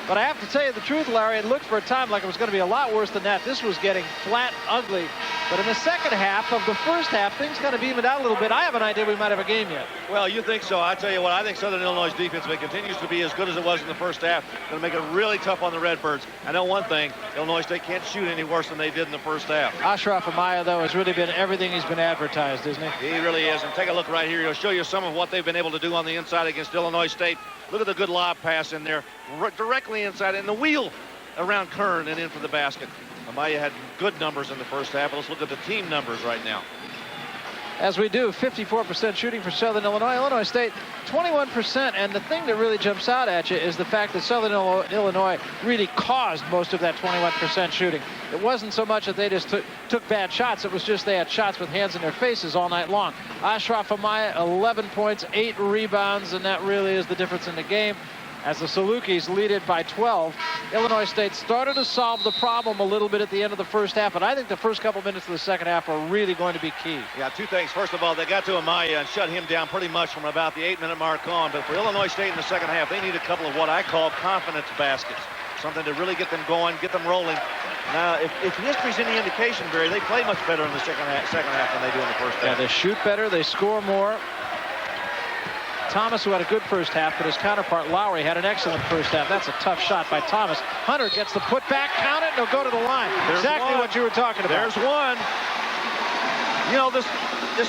But I have to tell you the truth, Larry, it looked for a time like it was going to be a lot worse than that. This was getting flat ugly. But in the second half of the first half, things kind of evened out a little bit. I have an idea we might have a game yet. Well, you think so. I tell you what, I think Southern Illinois' defense, if it continues to be as good as it was in the first half, going to make it really tough on the Redbirds. I know one thing, Illinois State can't shoot any worse than they did in the first half. Ashraf Amaya, though, has really been everything he's been advertised, isn't he? He really is. And take a look right here. He'll show you some of what they've been able to do on the inside against Illinois State. Look at the good lob pass in there, directly inside, and the wheel around Kern and in for the basket. Amaya had good numbers in the first half. Let's look at the team numbers right now. As we do, 54% shooting for Southern Illinois. Illinois State, 21%. And the thing that really jumps out at you is the fact that Southern Illinois really caused most of that 21% shooting. It wasn't so much that they just took bad shots. It was just they had shots with hands in their faces all night long. Ashraf Amaya, 11 points, 8 rebounds, and that really is the difference in the game. As the Salukis lead it by 12, Illinois State started to solve the problem a little bit at the end of the first half, but I think the first couple minutes of the second half are really going to be key. Yeah, two things. First of all, they got to Amaya and shut him down pretty much from about the 8-minute mark on. But for Illinois State in the second half, they need a couple of what I call confidence baskets. Something to really get them going, get them rolling. Now, if history's any indication, Barry, they play much better in the second half than they do in the first half. Yeah, they shoot better, they score more. Thomas, who had a good first half, but his counterpart Lowry had an excellent first half. That's a tough shot by Thomas. Hunter gets the putback, count it, and he'll go to the line. There's exactly one. What you were talking about. There's one. You know, this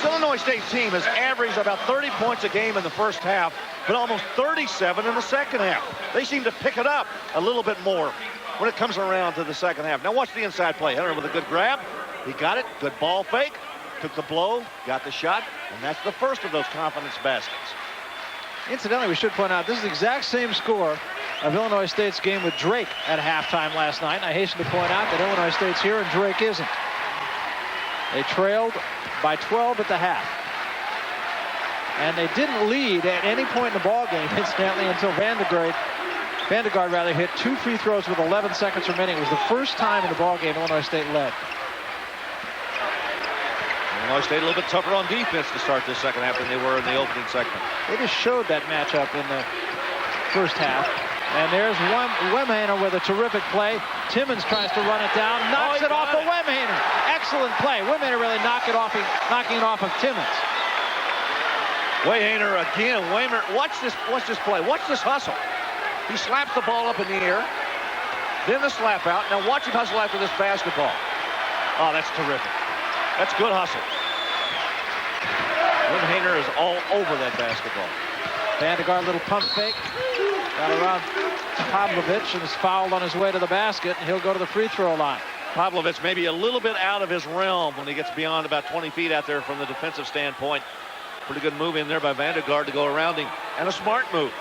Illinois State team has averaged about 30 points a game in the first half, but almost 37 in the second half. They seem to pick it up a little bit more when it comes around to the second half. Now watch the inside play. Hunter with a good grab. He got it. Good ball fake. Took the blow. Got the shot. And that's the first of those confidence baskets. Incidentally, we should point out, this is the exact same score of Illinois State's game with Drake at halftime last night. And I hasten to point out that Illinois State's here and Drake isn't. They trailed by 12 at the half. And they didn't lead at any point in the ball game, incidentally, until Vandegaard hit 2 free throws with 11 seconds remaining. It was the first time in the ball game Illinois State led. Illinois State a little bit tougher on defense to start this second half than they were in the opening segment. They just showed that matchup in the first half. And there's Wemhaner with a terrific play. Timmons tries to run it down, knocks it off of Wemhaner. Excellent play. Wemhaner really knocking it off of Timmons. Wemhaner again. Wemhaner, watch this play. Watch this hustle. He slaps the ball up in the air. Then the slap out. Now watch him hustle after this basketball. Oh, that's terrific. That's good hustle. Wemhaner is all over that basketball. Vandegaard, little pump fake. Got around Pavlovich and is fouled on his way to the basket, and he'll go to the free throw line. Pavlovich maybe a little bit out of his realm when he gets beyond about 20 feet out there from the defensive standpoint. Pretty good move in there by Vandegaard to go around him, and a smart move.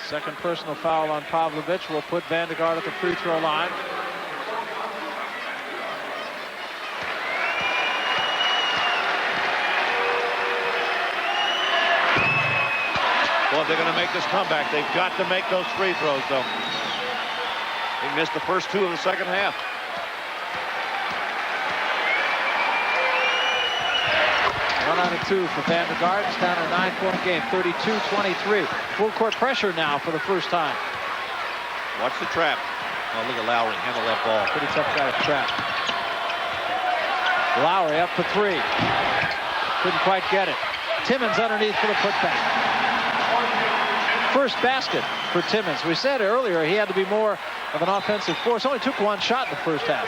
Second personal foul on Pavlovich will put Vandegaard at the free throw line. Well, if they're going to make this comeback, they've got to make those free throws, though. He missed the first two of the second half. One out of two for Vandegaard. It's down to a 9-point game, 32-23. Full court pressure now for the first time. Watch the trap. Oh, look at Lowry handle that ball. Pretty tough guy to trap. Lowry up for three. Couldn't quite get it. Timmons underneath for the putback. First basket for Timmons. We said earlier he had to be more of an offensive force. Only took one shot in the first half.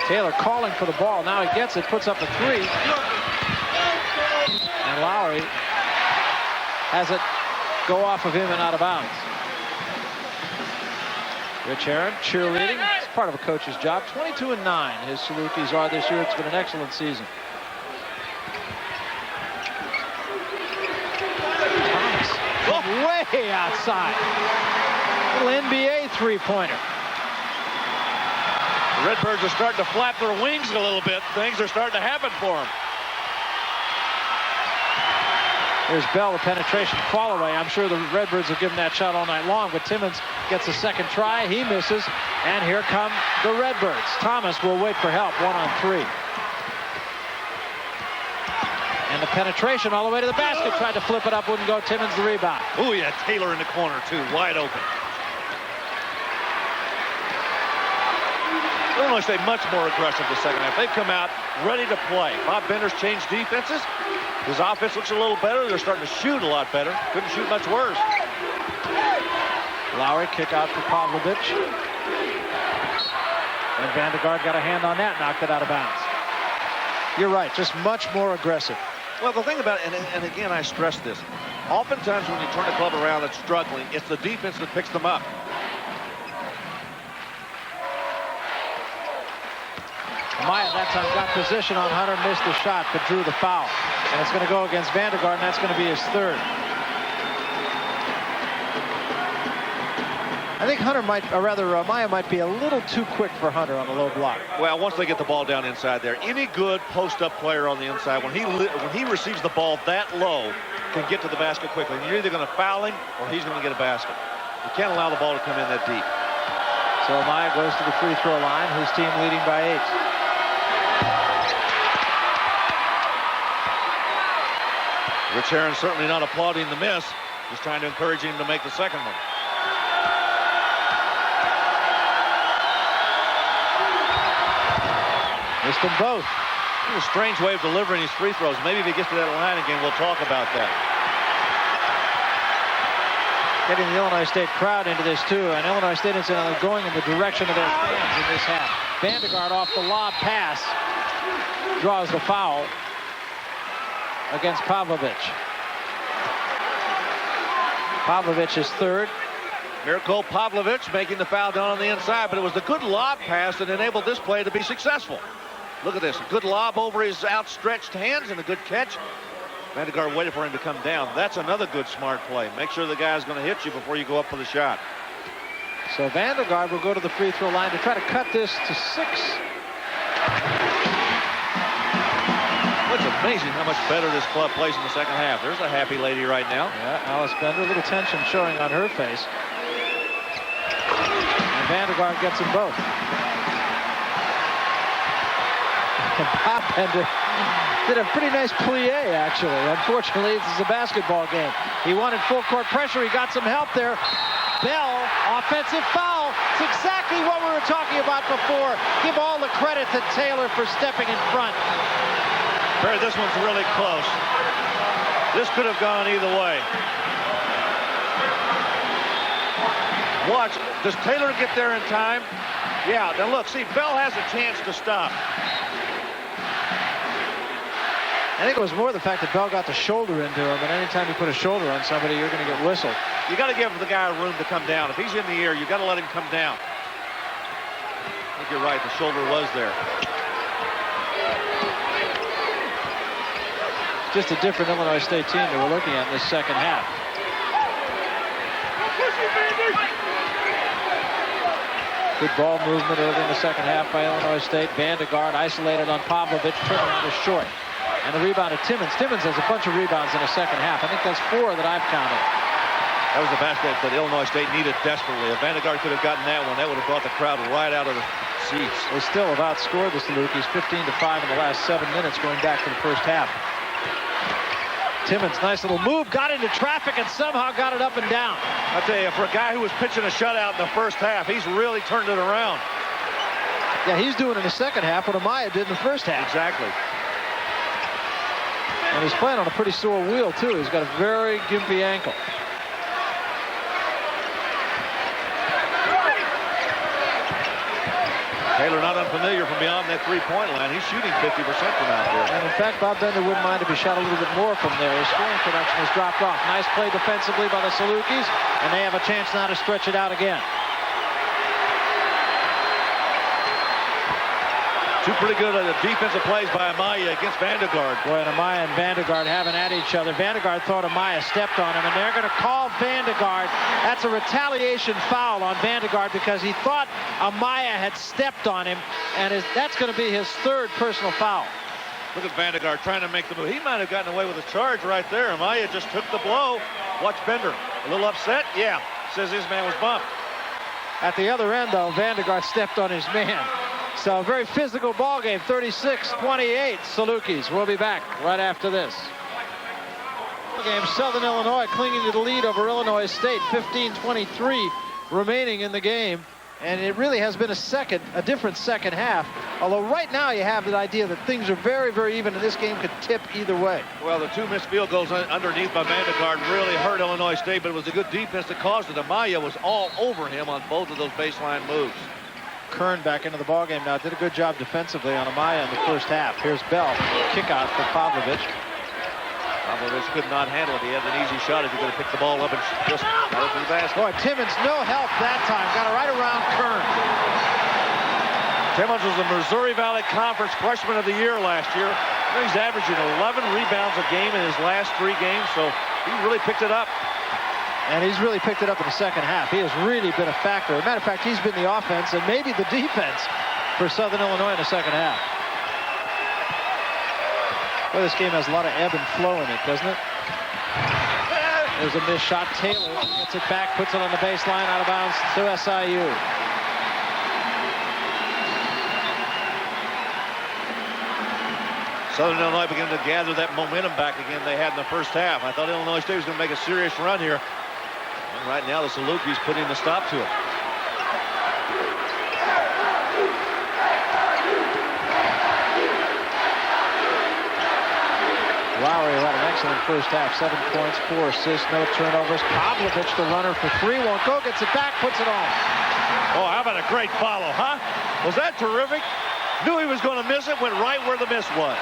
Taylor calling for the ball. Now he gets it, puts up a three. And Lowry has it go off of him and out of bounds. Rich Aaron cheerleading. It's part of a coach's job. 22-9 his Salukis are this year. It's been an excellent season. Way outside. Little NBA three-pointer. The Redbirds are starting to flap their wings a little bit. Things are starting to happen for them. There's Bell, the penetration fall away. I'm sure the Redbirds have given that shot all night long, but Timmons gets a second try. He misses, and here come the Redbirds. Thomas will wait for help, 1-on-3. And the penetration all the way to the basket. Tried to flip it up, wouldn't go. Timmons the rebound. Oh, yeah, Taylor in the corner, too, wide open. Illinois State much more aggressive the second half. They've come out ready to play. Bob Bender's changed defenses. His offense looks a little better. They're starting to shoot a lot better. Couldn't shoot much worse. Lowry kick out for Pavlovich. And Vandegaard got a hand on that, knocked it out of bounds. You're right, just much more aggressive. Well, the thing about it, and again, I stress this, oftentimes when you turn a club around that's struggling, it's the defense that picks them up. Amaya that time got position on Hunter, missed the shot, but drew the foul. And it's going to go against Vandegaard, and that's going to be his third. I think Hunter might, or rather, Amaya might be a little too quick for Hunter on the low block. Well, once they get the ball down inside there, any good post-up player on the inside, when he receives the ball that low, can get to the basket quickly. And you're either going to foul him or he's going to get a basket. You can't allow the ball to come in that deep. So Amaya goes to the free throw line, his team leading by 8. Rich Aaron certainly not applauding the miss, just trying to encourage him to make the second one. Missed them both. A strange way of delivering his free throws. Maybe if he gets to that line again, we'll talk about that. Getting the Illinois State crowd into this too, and Illinois State is going in the direction of their fans in this half. Vandegaard off the lob pass draws the foul against Pavlovich. Pavlovich is third. Mirko Pavlovich making the foul down on the inside, but it was the good lob pass that enabled this play to be successful. Look at this, a good lob over his outstretched hands and a good catch. Vandegaard waited for him to come down. That's another good smart play. Make sure the guy's going to hit you before you go up for the shot. So Vandegaard will go to the free throw line to try to cut this to 6. It's amazing how much better this club plays in the second half. There's a happy lady right now. Yeah, Alice Bender, a little tension showing on her face. And Vandegaard gets them both. And Bob Bender did a pretty nice plie, actually. Unfortunately, this is a basketball game. He wanted full court pressure. He got some help there. Bell, offensive foul. It's exactly what we were talking about before. Give all the credit to Taylor for stepping in front. Barry, this one's really close. This could have gone either way. Watch. Does Taylor get there in time? Yeah. Now look, see, Bell has a chance to stop. I think it was more the fact that Bell got the shoulder into him, and anytime you put a shoulder on somebody, you're going to get whistled. You got to give the guy room to come down. If he's in the air, you got to let him come down. I think you're right. The shoulder was there. Just a different Illinois State team that we're looking at in this second half. Good ball movement early in the second half by Illinois State. Vandegaard isolated on Pavlovich. Turnaround is short. And the rebound of Timmons. Timmons has a bunch of rebounds in the second half. I think that's 4 that I've counted. That was the basket that Illinois State needed desperately. If Vandegaard could have gotten that one, that would have brought the crowd right out of the seats. They still have outscored the Salukis 15-5 in the last 7 minutes going back to the first half. Timmons, nice little move, got into traffic and somehow got it up and down. I tell you, for a guy who was pitching a shutout in the first half, he's really turned it around. Yeah, he's doing it in the second half what Amaya did in the first half. Exactly. And he's playing on a pretty sore wheel, too. He's got a very gimpy ankle. Taylor not unfamiliar from beyond that three-point line. He's shooting 50% from out there. And in fact, Bob Bender wouldn't mind if he shot a little bit more from there. His scoring production has dropped off. Nice play defensively by the Salukis, and they have a chance now to stretch it out again. Two pretty good defensive plays by Amaya against Vandegaard. Boy, and Amaya and Vandegaard having at each other. Vandegaard thought Amaya stepped on him, and they're going to call Vandegaard. That's a retaliation foul on Vandegaard because he thought Amaya had stepped on him, and that's going to be his 3rd personal foul. Look at Vandegaard trying to make the move. He might have gotten away with a charge right there. Amaya just took the blow. Watch Bender. A little upset? Yeah. Says his man was bumped. At the other end, though, Vandegaard stepped on his man. So a very physical ball game, 36-28 Salukis. We'll be back right after this. Game, Southern Illinois clinging to the lead over Illinois State, 15-23 remaining in the game. And it really has been a different second half. Although right now you have the idea that things are very, very even and this game could tip either way. Well, the 2 missed field goals underneath by Vandegaard really hurt Illinois State, but it was a good defense that caused it. Amaya was all over him on both of those baseline moves. Kern back into the ballgame now. Did a good job defensively on Amaya in the first half. Here's Bell. Kick out for Pavlovich. Pavlovich could not handle it. He had an easy shot if he could have picked the ball up and just got it to the basket. Boy, Timmons, no help that time. Got it right around Kern. Timmons was the Missouri Valley Conference Freshman of the Year last year. He's averaging 11 rebounds a game in his last 3 games, so he really picked it up. And he's really picked it up in the second half. He has really been a factor. As a matter of fact, he's been the offense and maybe the defense for Southern Illinois in the second half. Well, this game has a lot of ebb and flow in it, doesn't it? There's a missed shot. Taylor gets it back, puts it on the baseline, out of bounds to SIU. Southern Illinois beginning to gather that momentum back again they had in the first half. I thought Illinois State was going to make a serious run here. And right now the Salukis putting the stop to it. Lowry had an excellent first half. 7 points, 4 assists, no turnovers. Pavlovich, the runner for 3, won't go, gets it back, puts it on. Oh, how about a great follow, huh? Was that terrific? Knew he was going to miss it, went right where the miss was.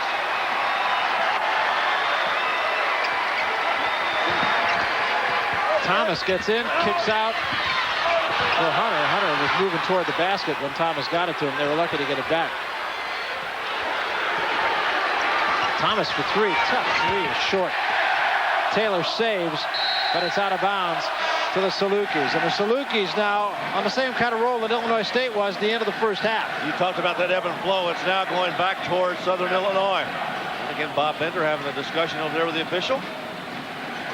Thomas gets in, kicks out for Hunter. Hunter was moving toward the basket when Thomas got it to him. They were lucky to get it back. Thomas for 3. Tough 3 is short. Taylor saves, but it's out of bounds to the Salukis. And the Salukis now on the same kind of roll that Illinois State was at the end of the first half. You talked about that ebb and flow. It's now going back towards Southern Illinois. And again, Bob Bender having a discussion over there with the official.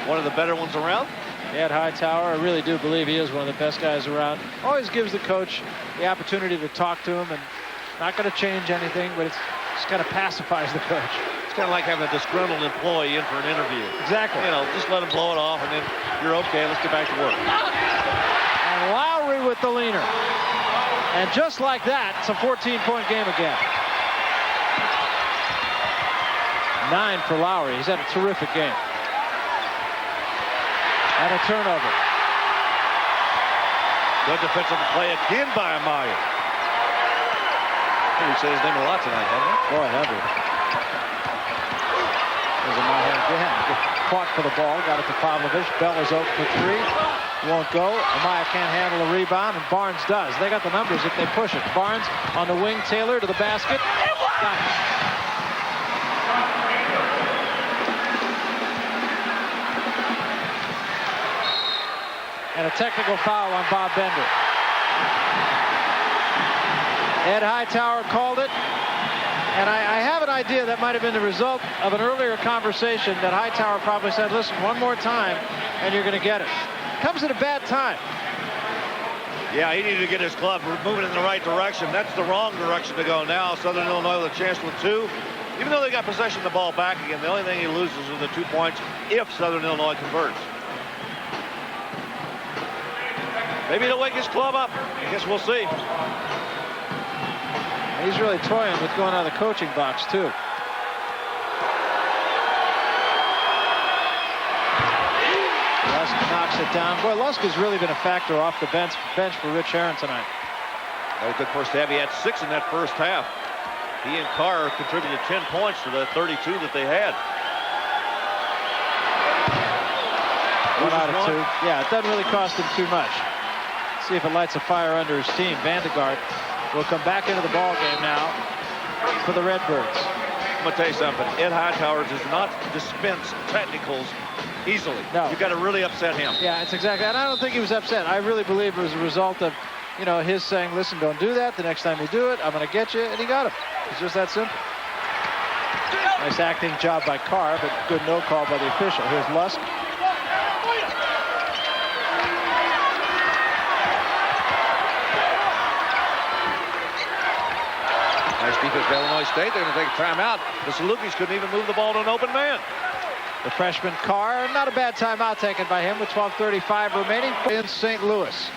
One of the better ones around. Ed Hightower, I really do believe he is one of the best guys around. Always gives the coach the opportunity to talk to him, and not going to change anything, but it's just kind of pacifies the coach. It's kind of like having a disgruntled employee in for an interview. Exactly. You know, just let him blow it off, and then you're okay. Let's get back to work. And Lowry with the leaner. And just like that, it's a 14-point game again. 9 for Lowry. He's had a terrific game. And a turnover. Good defensive play again by Amaya. We said his name a lot tonight, haven't we? Boy, have we. There's a my hand again. Caught for the ball. Got it to Pavlovich. Bell is open for three. Won't go. Amaya can't handle a rebound, and Barnes does. They got the numbers if they push it. Barnes on the wing. Taylor to the basket. Got it. And a technical foul on Bob Bender. Ed Hightower called it. And I have an idea that might have been the result of an earlier conversation that Hightower probably said, listen, one more time, and you're going to get it. Comes at a bad time. Yeah, he needed to get his club moving in the right direction. That's the wrong direction to go now. Southern Illinois with a chance with two. Even though they got possession of the ball back again, the only thing he loses is the 2 points if Southern Illinois converts. Maybe he'll wake his club up. I guess we'll see. He's really toying with going out of the coaching box, too. Lusk knocks it down. Boy, Lusk has really been a factor off the bench for Rich Aaron tonight. That was a good first half. He had 6 in that first half. He and Carr contributed 10 points to the 32 that they had. 1 out of 2. Yeah, it doesn't really cost him too much. See if it lights a fire under his team. Vandegaard will come back into the ball game now for the Redbirds. I'm going to tell you something. Ed Hightower does not dispense technicals easily. No. You've got to really upset him. Yeah, it's exactly. And I don't think he was upset. I really believe it was a result of, you know, his saying, listen, don't do that. The next time you do it, I'm going to get you. And he got him. It's just that simple. Nice acting job by Carr, but good no call by the official. Here's Lusk. Nice defense by Illinois State. They're going to take a timeout. The Salukis couldn't even move the ball to an open man. The freshman Carr, not a bad timeout taken by him with 12:35 remaining in St. Louis.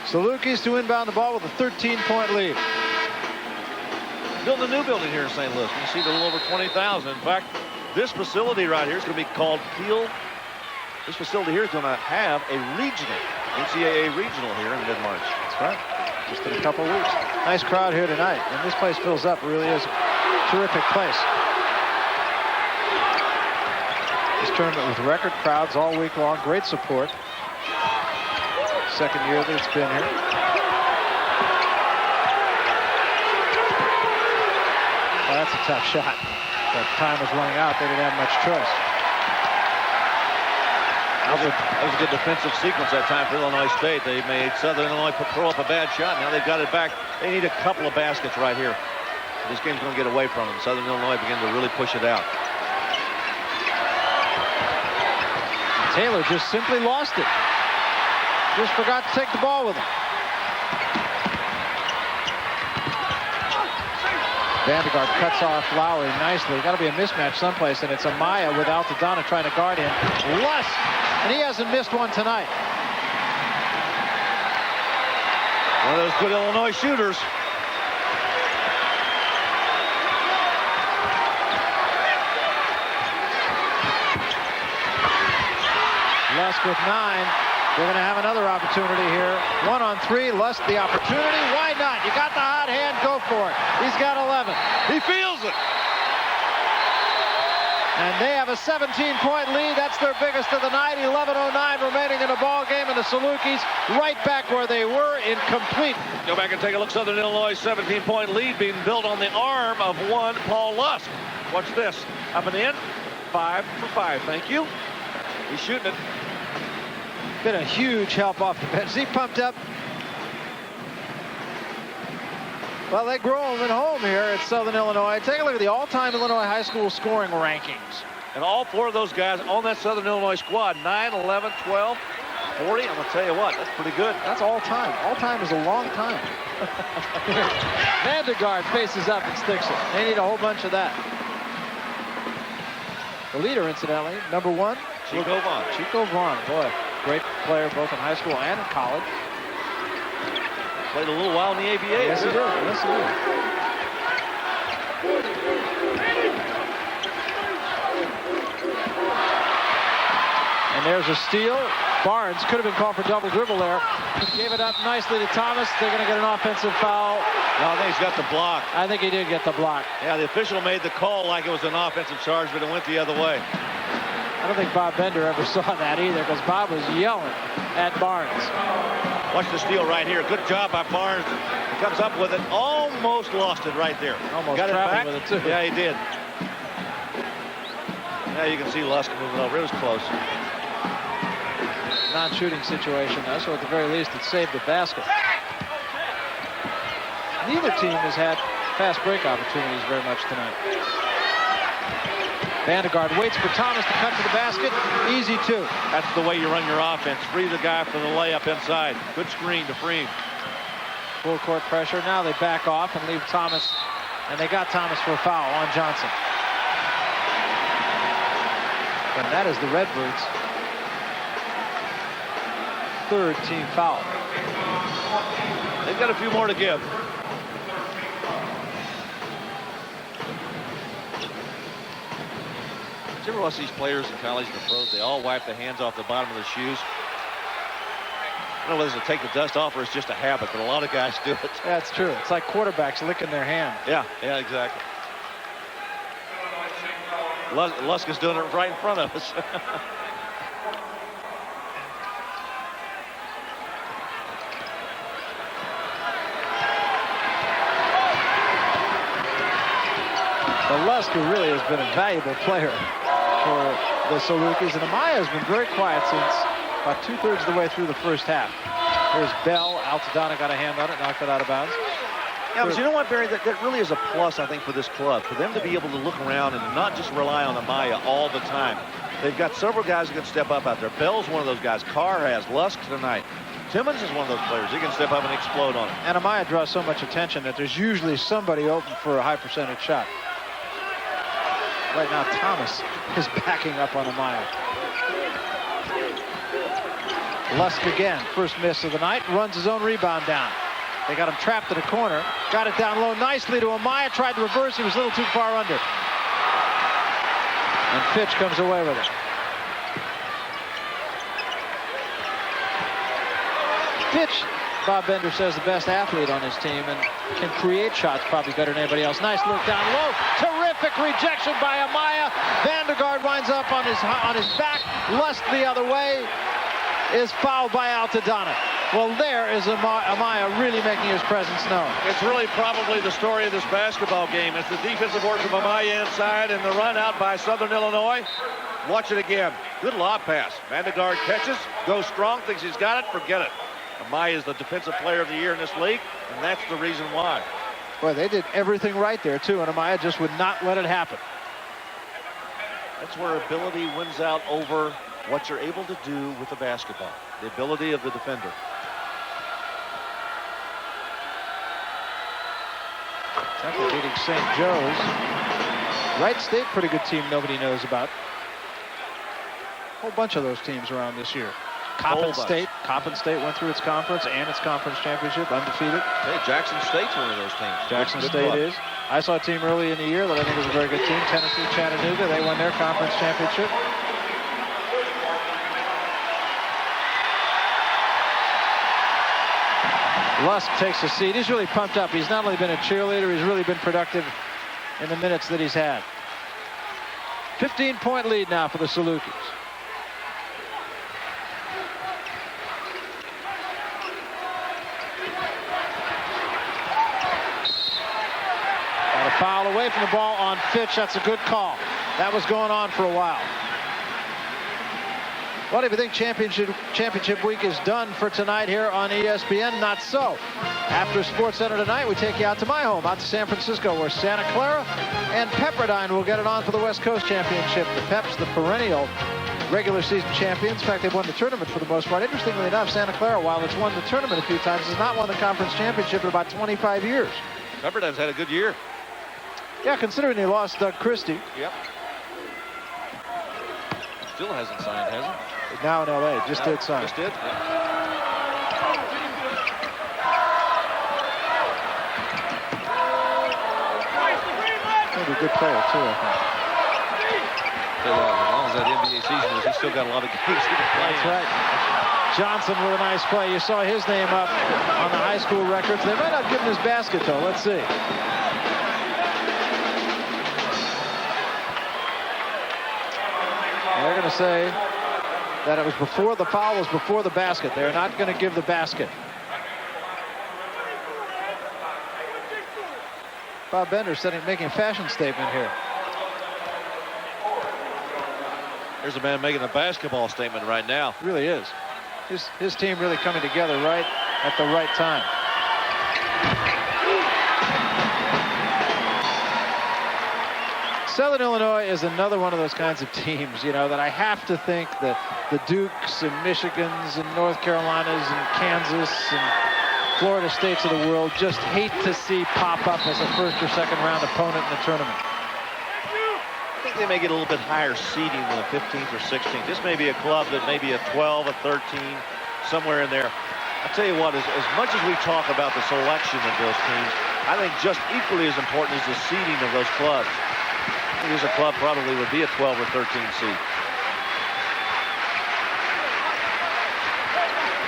Salukis to inbound the ball with a 13-point lead. Building a new building here in St. Louis. You can see a little over 20,000. In fact, this facility right here is going to be called Peel. This facility here is going to have a regional, NCAA regional here in mid-March. That's right. Just in a couple of weeks. Nice crowd here tonight. And this place fills up. It really is a terrific place. This tournament with record crowds all week long. Great support. Second year that it's been here. Well, that's a tough shot. But time was running out. They didn't have much choice. That was a good defensive sequence that time for Illinois State. They made Southern Illinois throw up a bad shot. Now they've got it back. They need a couple of baskets right here. This game's going to get away from them. Southern Illinois begin to really push it out. Taylor just simply lost it. Just forgot to take the ball with him. Vandegaard cuts off Lowry nicely. Got to be a mismatch someplace, and it's Amaya without the Donna trying to guard him. Lusk, and he hasn't missed one tonight. One of those good Illinois shooters. Lusk with 9. They're going to have another opportunity here. 1 on 3. Lusk the opportunity. Why not? You got the hot hand. Go for it. He's got 11. He feels it. And they have a 17-point lead. That's their biggest of the night. 11:09 remaining in the ball game, and the Salukis right back where they were, incomplete. Go back and take a look. Southern Illinois 17-point lead being built on the arm of one Paul Lusk. Watch this. Up and in. 5 for 5. Thank you. He's shooting it. Been a huge help off the bench. Is he pumped up? Well, they grow him at home here at Southern Illinois. Take a look at the all-time Illinois high school scoring rankings. And all 4 of those guys on that Southern Illinois squad, 9, 11, 12, 40. I'm going to tell you what, that's pretty good. That's all-time. All-time is a long time. Vandegaard faces up and sticks it. They need a whole bunch of that. The leader, incidentally, number 1. Chico Vaughn. Chico Vaughn, boy. Great player both in high school and in college. Played a little while in the ABA. Yes, he did. Yes, he did. And there's a steal. Barnes could have been called for double dribble there. Gave it up nicely to Thomas. They're going to get an offensive foul. No, I think he's got the block. I think he did get the block. Yeah, the official made the call like it was an offensive charge, but it went the other way. I don't think Bob Bender ever saw that either, because Bob was yelling at Barnes. Watch the steal right here. Good job by Barnes. He comes up with it. Almost lost it right there. Almost got it back with it, too. Yeah, he did. Now you can see Lusk moving over. It was close. Non-shooting situation, though, so at the very least it saved the basket. Neither team has had fast break opportunities very much tonight. Vandegaard waits for Thomas to cut to the basket. Easy two. That's the way you run your offense. Free the guy for the layup inside. Good screen to free him. Full court pressure. Now they back off and leave Thomas. And they got Thomas for a foul on Johnson. And that is the Redbirds' third team foul. They've got a few more to give. Did you ever watch these players in college and the pros? They all wipe the hands off the bottom of their shoes. I don't know whether it's to take the dust off or it's just a habit, but a lot of guys do it. That's true. It's like quarterbacks licking their hand. Yeah, exactly. Lusk is doing it right in front of us. But Lusk, who really has been a valuable player for the Salukis, and Amaya has been very quiet since about 2/3 of the way through the first half. Here's Bell. Altadonna got a hand on it, knocked it out of bounds. Yeah, but you know what, Barry? That really is a plus, I think, for this club. For them to be able to look around and not just rely on Amaya all the time. They've got several guys who can step up out there. Bell's one of those guys. Carr has. Lusk tonight. Timmons is one of those players. He can step up and explode on it. And Amaya draws so much attention that there's usually somebody open for a high percentage shot. Right now, Thomas is backing up on Amaya. Lusk again, first miss of the night, runs his own rebound down. They got him trapped in a corner. Got it down low nicely to Amaya. Tried to reverse. He was a little too far under. And Fitch comes away with it. Fitch, Bob Bender says, the best athlete on his team and can create shots probably better than anybody else. Nice look down low. Terrific rejection by Amaya. Vandegaard winds up on his back. Lusk the other way. Is fouled by Altadonna. Well, there is Amaya really making his presence known. It's really probably the story of this basketball game. It's the defensive work of Amaya inside and the run out by Southern Illinois. Watch it again. Good lob pass. Vandegaard catches, goes strong, thinks he's got it, forget it. Amaya is the defensive player of the year in this league, and that's the reason why. Boy, they did everything right there, too, and Amaya just would not let it happen. That's where ability wins out over what you're able to do with the basketball. The ability of the defender. Temple beating St. Joe's. Wright State, pretty good team nobody knows about. A whole bunch of those teams around this year. Coppin State went through its conference and its conference championship, undefeated. Hey, Jackson State's one of those teams. Jackson State is. I saw a team early in the year that I think was a very good team, Tennessee Chattanooga. They won their conference championship. Lusk takes a seat. He's really pumped up. He's not only been a cheerleader, he's really been productive in the minutes that he's had. 15-point lead now for the Salukis. Got a foul away from the ball on Fitch. That's a good call. That was going on for a while. What if you think championship week is done for tonight here on ESPN? Not so. After SportsCenter tonight, we take you out to my home, out to San Francisco, where Santa Clara and Pepperdine will get it on for the West Coast Championship. The Peps, the perennial regular season champions. In fact, they've won the tournament for the most part. Interestingly enough, Santa Clara, while it's won the tournament a few times, has not won the conference championship in about 25 years. Pepperdine's had a good year. Yeah, considering they lost Doug Christie. Yep. Still hasn't signed, has he? Now in L.A. Just did sign. Just did? Yeah. He's a good player, too, I think. as that NBA season is. He's still got a lot of games he can play. That's right. Johnson with a nice play. You saw his name up on the high school records. They might not give him his basket, though. Let's see. They're going to say that it was before the foul was before the basket. They're not going to give the basket. Bob Bender making a fashion statement here. Here's a man making a basketball statement right now. Really is. His team really coming together right at the right time. Southern Illinois is another one of those kinds of teams, you know, that I have to think that the Dukes and Michigans and North Carolinas and Kansas and Florida States of the world just hate to see pop up as a first or second round opponent in the tournament. I think they may get a little bit higher seeding than a 15th or 16th. This may be a club that may be a 12, a 13, somewhere in there. I'll tell you what, as much as we talk about the selection of those teams, I think just equally as important is the seeding of those clubs. I think this club probably would be a 12 or 13 seed.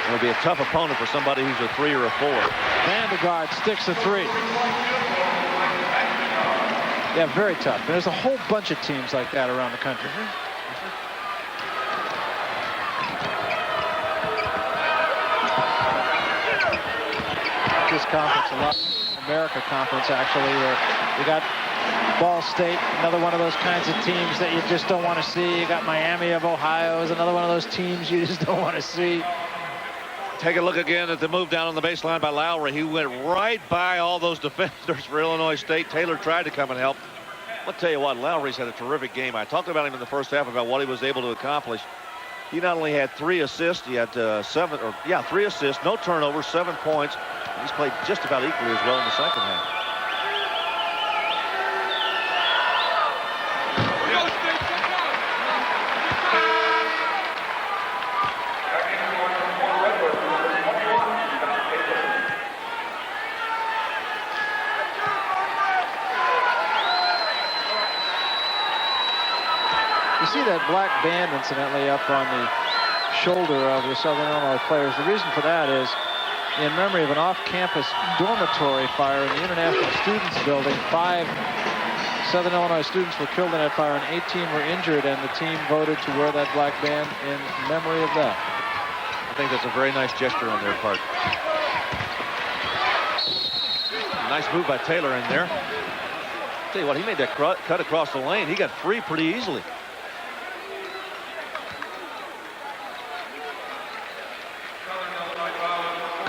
It would be a tough opponent for somebody who's a 3 or a 4. Vandegaard sticks a 3. Yeah, very tough. And there's a whole bunch of teams like that around the country. This conference, a lot America Conference actually, where you got Ball State, another one of those kinds of teams that you just don't want to see. You got Miami of Ohio is another one of those teams you just don't want to see. Take a look again at the move down on the baseline by Lowry. He went right by all those defenders for Illinois State. Taylor tried to come and help. I'll tell you what, Lowry's had a terrific game. I talked about him in the first half about what he was able to accomplish. He not only had 3 assists, he had 3 assists, no turnovers, 7 points. He's played just about equally as well in the second half. See that black band, incidentally, up on the shoulder of the Southern Illinois players. The reason for that is in memory of an off-campus dormitory fire in the International Students Building. 5 Southern Illinois students were killed in that fire and 18 were injured, and the team voted to wear that black band in memory of that. I think that's a very nice gesture on their part. Nice move by Taylor in there. I'll tell you what, he made that cut across the lane. He got free pretty easily.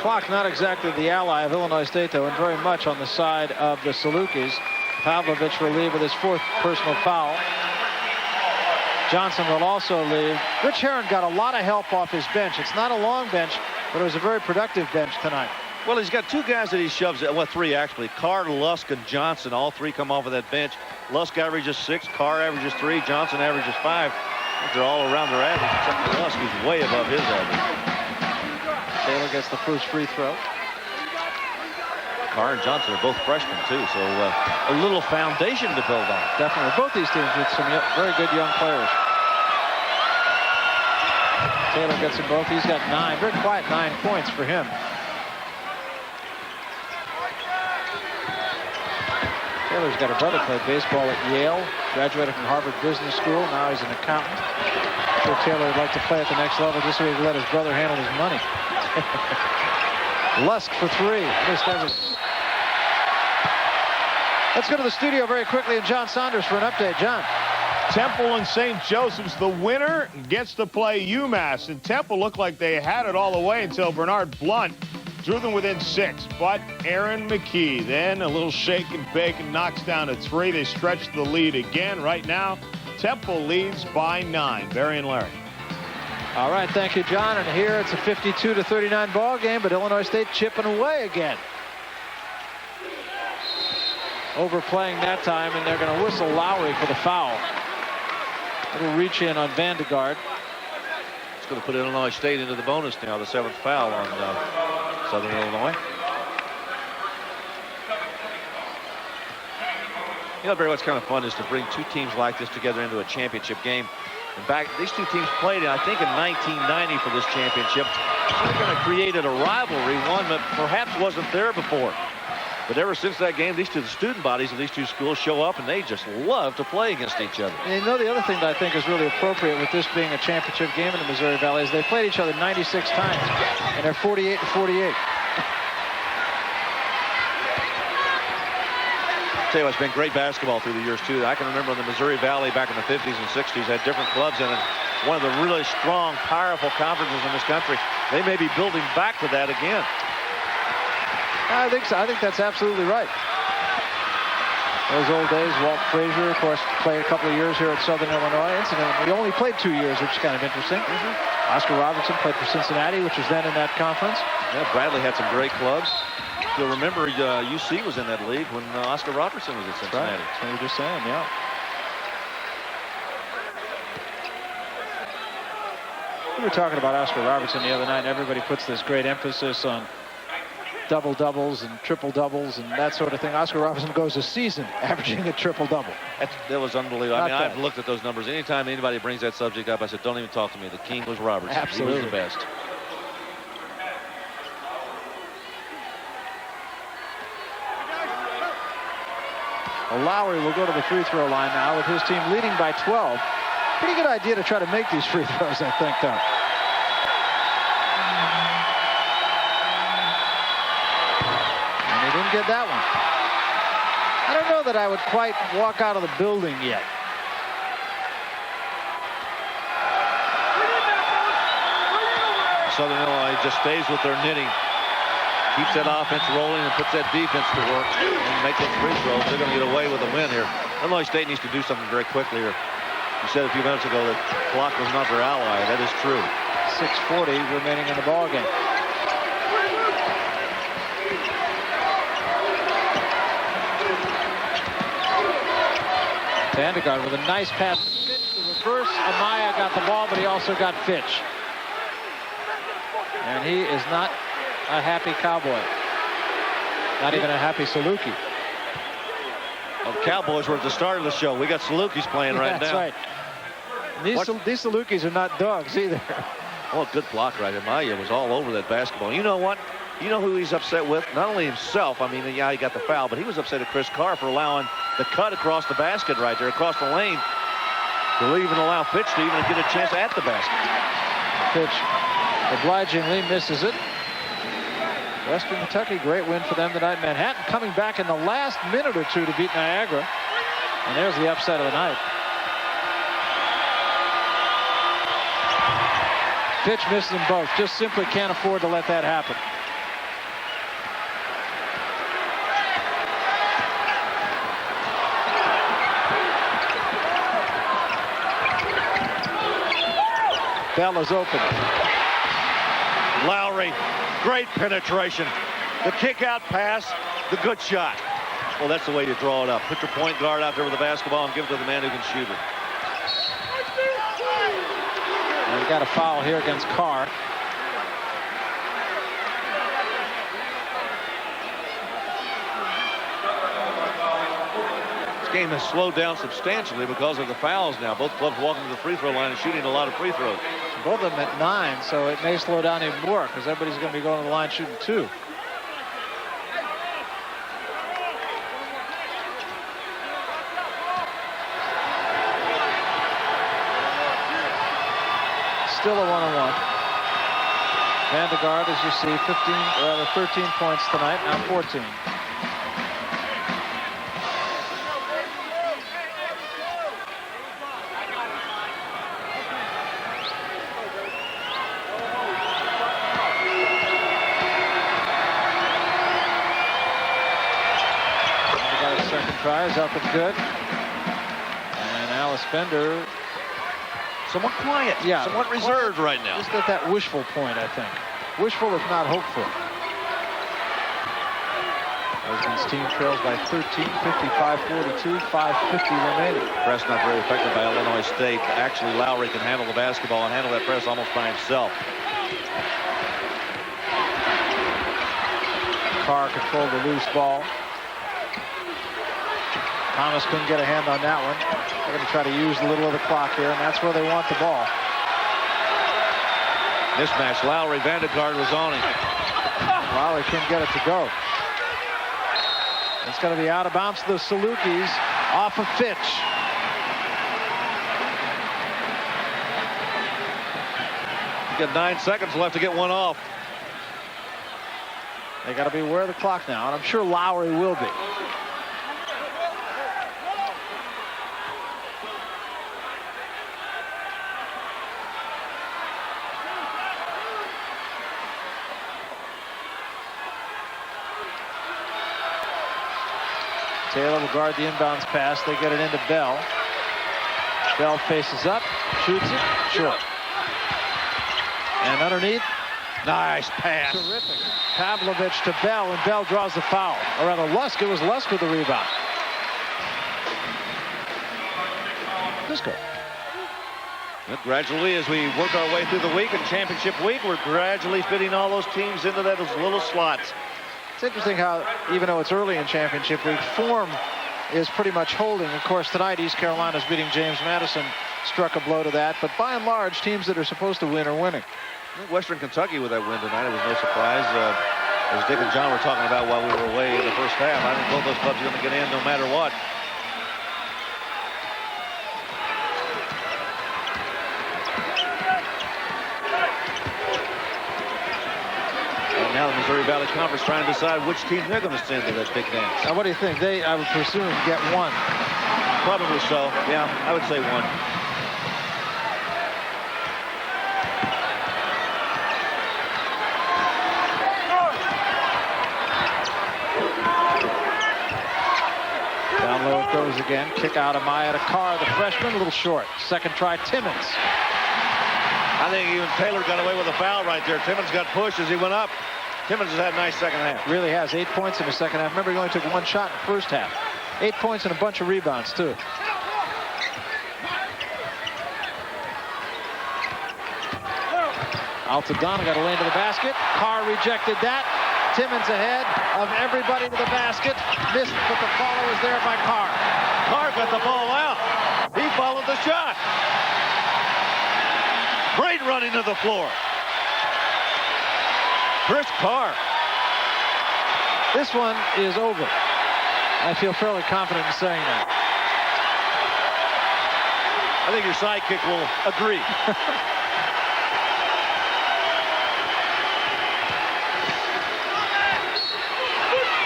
Clock not exactly the ally of Illinois State, though, and very much on the side of the Salukis. Pavlovich will leave with his 4th personal foul. Johnson will also leave. Rich Herron got a lot of help off his bench. It's not a long bench, but it was a very productive bench tonight. Well, he's got 2 guys that he shoves, well, 3 actually. Carr, Lusk, and Johnson, all 3 come off of that bench. Lusk averages 6, Carr averages 3, Johnson averages 5. They're all around their average, except for Lusk, who's way above his average. Taylor gets the first free throw. Carr and Johnson are both freshmen, too, so a little foundation to build on. Definitely. Both these teams with some very good young players. Taylor gets them both. He's got 9. Very quiet 9 points for him. Taylor's got a brother who played baseball at Yale, graduated from Harvard Business School. Now he's an accountant. I'm sure Taylor would like to play at the next level just so he can let his brother handle his money. Lusk for 3. Missed everything. Let's go to the studio very quickly and John Saunders for an update. John. Temple and St. Joseph's. The winner gets to play UMass. And Temple looked like they had it all the way until Bernard Blunt drew them within 6. But Aaron McKee then a little shake and bake and knocks down a 3. They stretch the lead again. Right now, Temple leads by 9. Barry and Larry. All right, thank you, John. And here it's a 52-39 ball game, but Illinois State chipping away again. Overplaying that time, and they're going to whistle Lowry for the foul. Little reach in on Vandegaard. It's going to put Illinois State into the bonus now, the 7th foul on Southern Illinois. You know, Barry, what's kind of fun is to bring 2 teams like this together into a championship game. In fact, these two teams played, I think, in 1990 for this championship. They're going to create a rivalry, one that perhaps wasn't there before. But ever since that game, the student bodies of these two schools show up, and they just love to play against each other. And you know, the other thing that I think is really appropriate with this being a championship game in the Missouri Valley is they played each other 96 times, and they're 48 and 48. Tell you what, it's been great basketball through the years too. I can remember the Missouri Valley back in the 50s and 60s had different clubs in it. One of the really strong, powerful conferences in this country. They may be building back to that again. I think so. I think that's absolutely right. Those old days, Walt Frazier, of course, played a couple of years here at Southern Illinois. Incidentally, he only played 2 years, which is kind of interesting. Oscar Robertson played for Cincinnati, which was then in that conference. Yeah, Bradley had some great clubs. You'll remember UC was in that league when Oscar Robertson was at Cincinnati. Right. That's what we were just saying, yeah. We were talking about Oscar Robertson the other night, and everybody puts this great emphasis on double-doubles and triple-doubles and that sort of thing. Oscar Robertson goes a season averaging a triple-double. That was unbelievable. Not I mean, bad. I've looked at those numbers. Anytime anybody brings that subject up, I said, don't even talk to me. The king was Robertson. Absolutely. He was the best. Well, Lowry will go to the free throw line now with his team leading by 12. Pretty good idea to try to make these free throws, I think, though. And he didn't get that one. I don't know that I would quite walk out of the building yet. Southern Illinois just stays with their knitting. Keeps that offense rolling and puts that defense to work and make those free throws. They're going to get away with a win here. Illinois State needs to do something very quickly here. You said a few minutes ago that clock was not their ally. That is true. 6:40 remaining in the ball game. Vandegaard with a nice pass. Fitch, the reverse. Amaya got the ball, but he also got Fitch. And he is not a happy Cowboy. Not even a happy Saluki. Well, the Cowboys were at the start of the show. We got Salukis playing right That's now. right. These Salukis are not dogs either. Oh, good block right there. Maya was all over that basketball. You know what? You know who he's upset with? Not only himself, I mean, yeah, he got the foul, but he was upset at Chris Carr for allowing the cut across the basket right there, across the lane, to even allow Fitch to even get a chance at the basket. Fitch obligingly misses it. Western Kentucky, great win for them tonight. Manhattan coming back in the last minute or two to beat Niagara. And there's the upset of the night. Fitch misses them both. Just simply can't afford to let that happen. Bell is open. Lowry, great penetration. The kick out pass, the good shot. Well, that's the way you draw it up. Put your point guard out there with the basketball and give it to the man who can shoot it. And we got a foul here against Carr. This game has slowed down substantially because of the fouls now. Both clubs walking to the free throw line and shooting a lot of free throws. Both of them at 9, so it may slow down even more because everybody's going to be going to the line shooting 2. Still a 1-on-1. Vandegaard, as you see, 13 points tonight, now 14. Try is up and good. And Alice Bender. Somewhat quiet. Yeah. Somewhat reserved right now. Just at that wishful point, I think. Wishful if not hopeful. Bozeman's team trails by 13, 55-42, 5:50 remaining. Press not very effective by Illinois State. Actually, Lowry can handle the basketball and handle that press almost by himself. Carr controlled the loose ball. Thomas couldn't get a hand on that one. They're going to try to use a little of the clock here, and that's where they want the ball. Mismatch. Lowry, Vandergaard was on him. Lowry couldn't get it to go. It's going to be out of bounds to the Salukis off of Fitch. You got 9 seconds left to get one off. They got to be aware of the clock now, and I'm sure Lowry will be. Taylor will guard the inbounds pass. They get it into Bell. Bell faces up, shoots it, short. And underneath, Nice pass. terrific. Pavlovich to Bell, and Bell draws the foul. Or rather, Lusk. It was Lusk with the rebound. Disco. Gradually, as we work our way through the week and championship week, we're gradually fitting all those teams into those little slots. It's interesting how, even though it's early in championship week, form is pretty much holding. Of course, tonight, East Carolina's beating James Madison struck a blow to that. But by and large, teams that are supposed to win are winning. Western Kentucky with that win tonight, it was no surprise. As Dick and John were talking about while we were away in the first half, I think both those clubs are going to get in no matter what. And now the Missouri Valley Conference trying to decide which team they're going to send to that big dance. Now, what do you think? They, I would presume, get one. Probably so. Yeah, I would say one. Down low it goes again. Kick out of Maya to Carr, the freshman, a little short. Second try, Timmons. I think even Taylor got away with a foul right there. Timmons got pushed as he went up. Timmons has had a nice second half. Really has. 8 points in the second half. Remember, he only took one shot in the first half. 8 points and a bunch of rebounds, too. Altadonna got a lane to the basket. Carr rejected that. Timmons ahead of everybody to the basket. Missed, but the follow was there by Carr. Carr got the ball out. He followed the shot. Great running to the floor. Chris Carr. This one is over. I feel fairly confident in saying that. I think your sidekick will agree.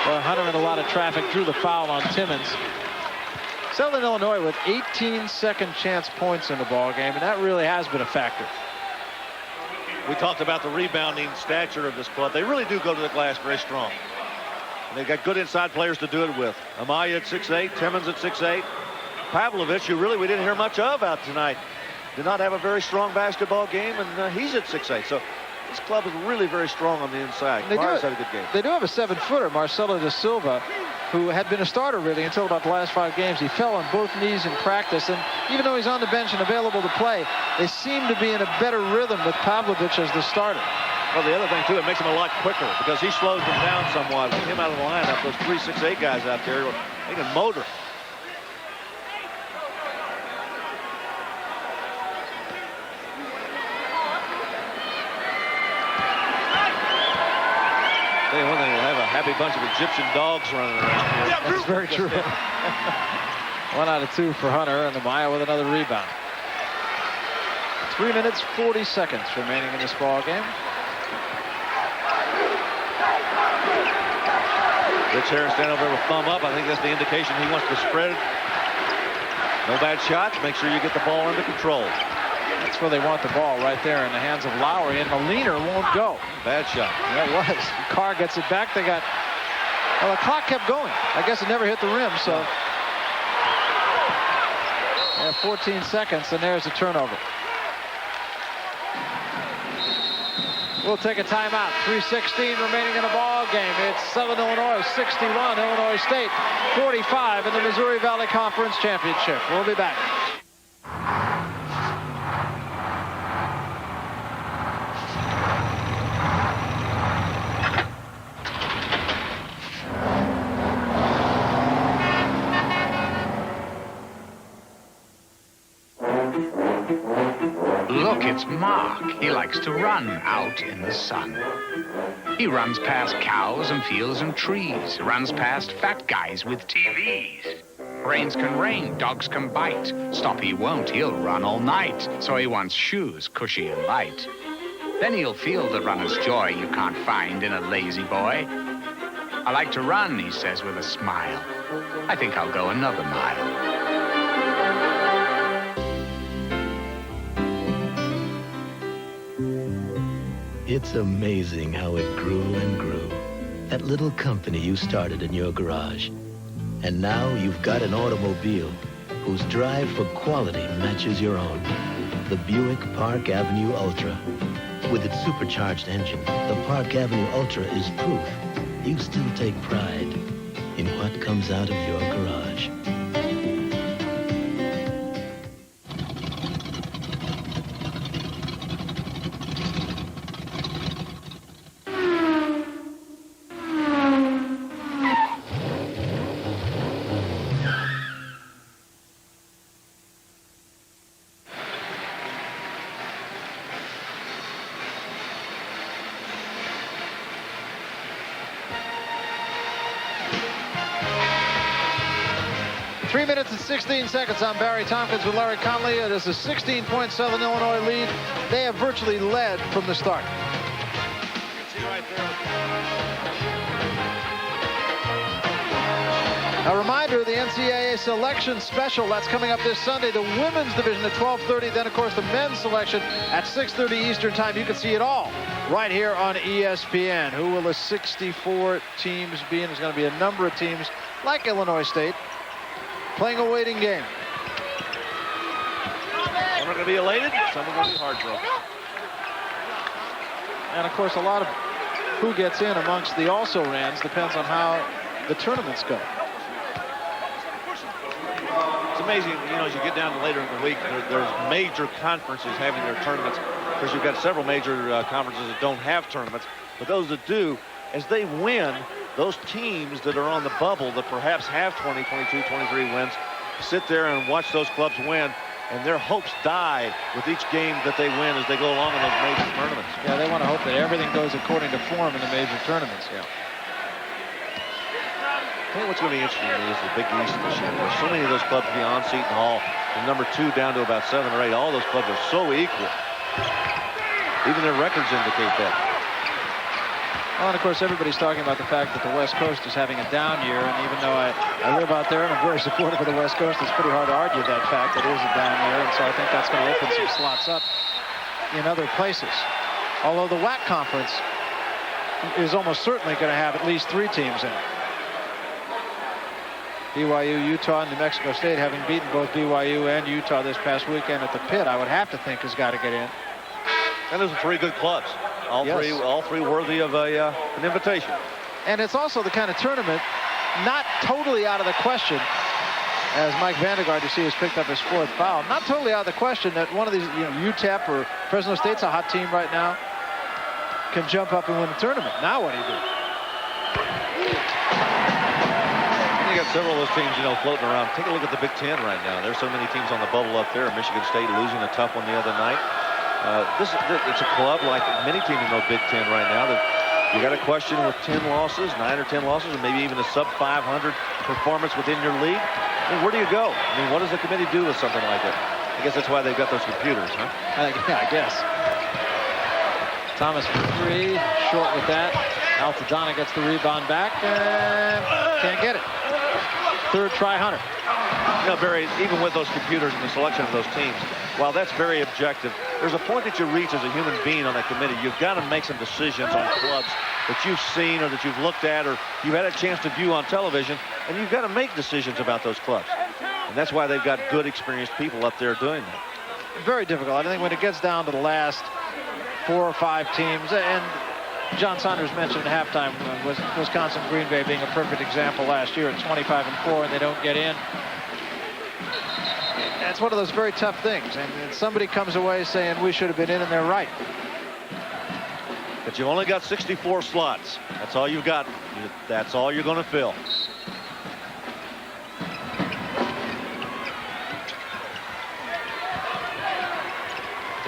Well, Hunter in a lot of traffic drew the foul on Timmons. Southern Illinois with 18 second chance points in the ball game, and that really has been a factor. We talked about the rebounding stature of this club. They really do go to the glass very strong. And they've got good inside players to do it with. Amaya at 6'8", Timmons at 6'8". Pavlovich, who really we didn't hear much of out tonight, did not have a very strong basketball game, and he's at 6'8". So this club is really very strong on the inside. Carr's had a good game. They do have a 7-footer, Marcelo da Silva, who had been a starter really until about the last 5 games. He fell on both knees in practice, and even though he's on the bench and available to play, they seem to be in a better rhythm with Pavlovich as the starter. Well, the other thing, too, it makes him a lot quicker because he slows them down somewhat. With him out of the lineup, those 3, 6, 8 guys out there, they can motor. Tell you one thing, we'll have a happy bunch of Egyptian dogs running around here. That's very true. 1 out of 2 for Hunter, and Amaya with another rebound. 3 minutes, 40 seconds remaining in this ball game. Rich Harris standing over with thumb up. I think that's the indication he wants to spread it. No bad shots. Make sure you get the ball under control. That's where they want the ball, right there in the hands of Lowry, and Moliner won't go. Bad shot. That was. Carr gets it back. They got. Well, the clock kept going. I guess it never hit the rim, so. Yeah, 14 seconds, and there's a turnover. We'll take a timeout. 3:16 remaining in the ball game. It's Southern Illinois 61, Illinois State 45 in the Missouri Valley Conference Championship. We'll be back. He likes to run out in the sun. He runs past cows and fields and trees, runs past fat guys with TVs. Rains can rain, dogs can bite. Stop he won't, he'll run all night. So he wants shoes, cushy and light. Then he'll feel the runner's joy you can't find in a lazy boy. I like to run, he says with a smile. I think I'll go another mile. It's amazing how it grew and grew. That little company you started in your garage. And now you've got an automobile whose drive for quality matches your own. The Buick Park Avenue Ultra. With its supercharged engine, the Park Avenue Ultra is proof you still take pride in what comes out of your garage. Three minutes and 16 seconds on Barry Tompkins with Larry Conley. It is a 16-point Southern Illinois lead. They have virtually led from the start. A reminder, the NCAA selection special, that's coming up this Sunday. The women's division at 12:30. Then, of course, the men's selection at 6:30 Eastern time. You can see it all right here on ESPN. Who will the 64 teams be? And there's going to be a number of teams like Illinois State playing a waiting game. Some are going to be elated, some are going to be heartbroken. And, of course, a lot of who gets in amongst the also-rans depends on how the tournaments go. It's amazing, you know, as you get down to later in the week, there's major conferences having their tournaments. Of course, you've got several major conferences that don't have tournaments, but those that do, as they win, those teams that are on the bubble that perhaps have 20, 22, 23 wins, sit there and watch those clubs win, and their hopes die with each game that they win as they go along in those major tournaments. Yeah, they want to hope that everything goes according to form in the major tournaments. Yeah. I think what's going to be interesting is the Big East this year. There's so many of those clubs beyond Seton Hall, from number 2 down to about 7 or 8. All those clubs are so equal. Even their records indicate that. Well, and of course, everybody's talking about the fact that the West Coast is having a down year, and even though I live out there and I'm very supportive of the West Coast, it's pretty hard to argue that fact that it is a down year, and so I think that's going to open some slots up in other places. Although the WAC conference is almost certainly going to have at least 3 teams in it. BYU, Utah, and New Mexico State, having beaten both BYU and Utah this past weekend at the pit, I would have to think has got to get in. And those are 3 good clubs. All three worthy of an invitation. And it's also the kind of tournament not totally out of the question, as Mike Vandegaard, you see, has picked up his 4th foul. Not totally out of the question that one of these, you know, UTEP or Fresno State's a hot team right now, can jump up and win the tournament. Now what do you do? You got several of those teams, you know, floating around. Take a look at the Big Ten right now. There's so many teams on the bubble up there. Michigan State losing a tough one the other night. It's a club like many teams in the Big Ten right now that you got a question with 10 losses, 9 or 10 losses, or maybe even a sub-500 performance within your league. I mean, where do you go? I mean, what does the committee do with something like that? I guess that's why they've got those computers, huh? Yeah, I guess. Thomas for 3, short with that. Altadonna gets the rebound back and can't get it. 3rd try, Hunter. You know, Barry, even with those computers and the selection of those teams, while that's very objective, there's a point that you reach as a human being on that committee. You've got to make some decisions on clubs that you've seen or that you've looked at or you've had a chance to view on television, and you've got to make decisions about those clubs. And that's why they've got good, experienced people up there doing that. Very difficult. I think when it gets down to the last 4 or 5 teams, and John Saunders mentioned at halftime Wisconsin Green Bay being a perfect example last year at 25-4, and they don't get in. It's one of those very tough things, and somebody comes away saying we should have been in, and they're right. But you've only got 64 slots. That's all you've got. That's all you're going to fill.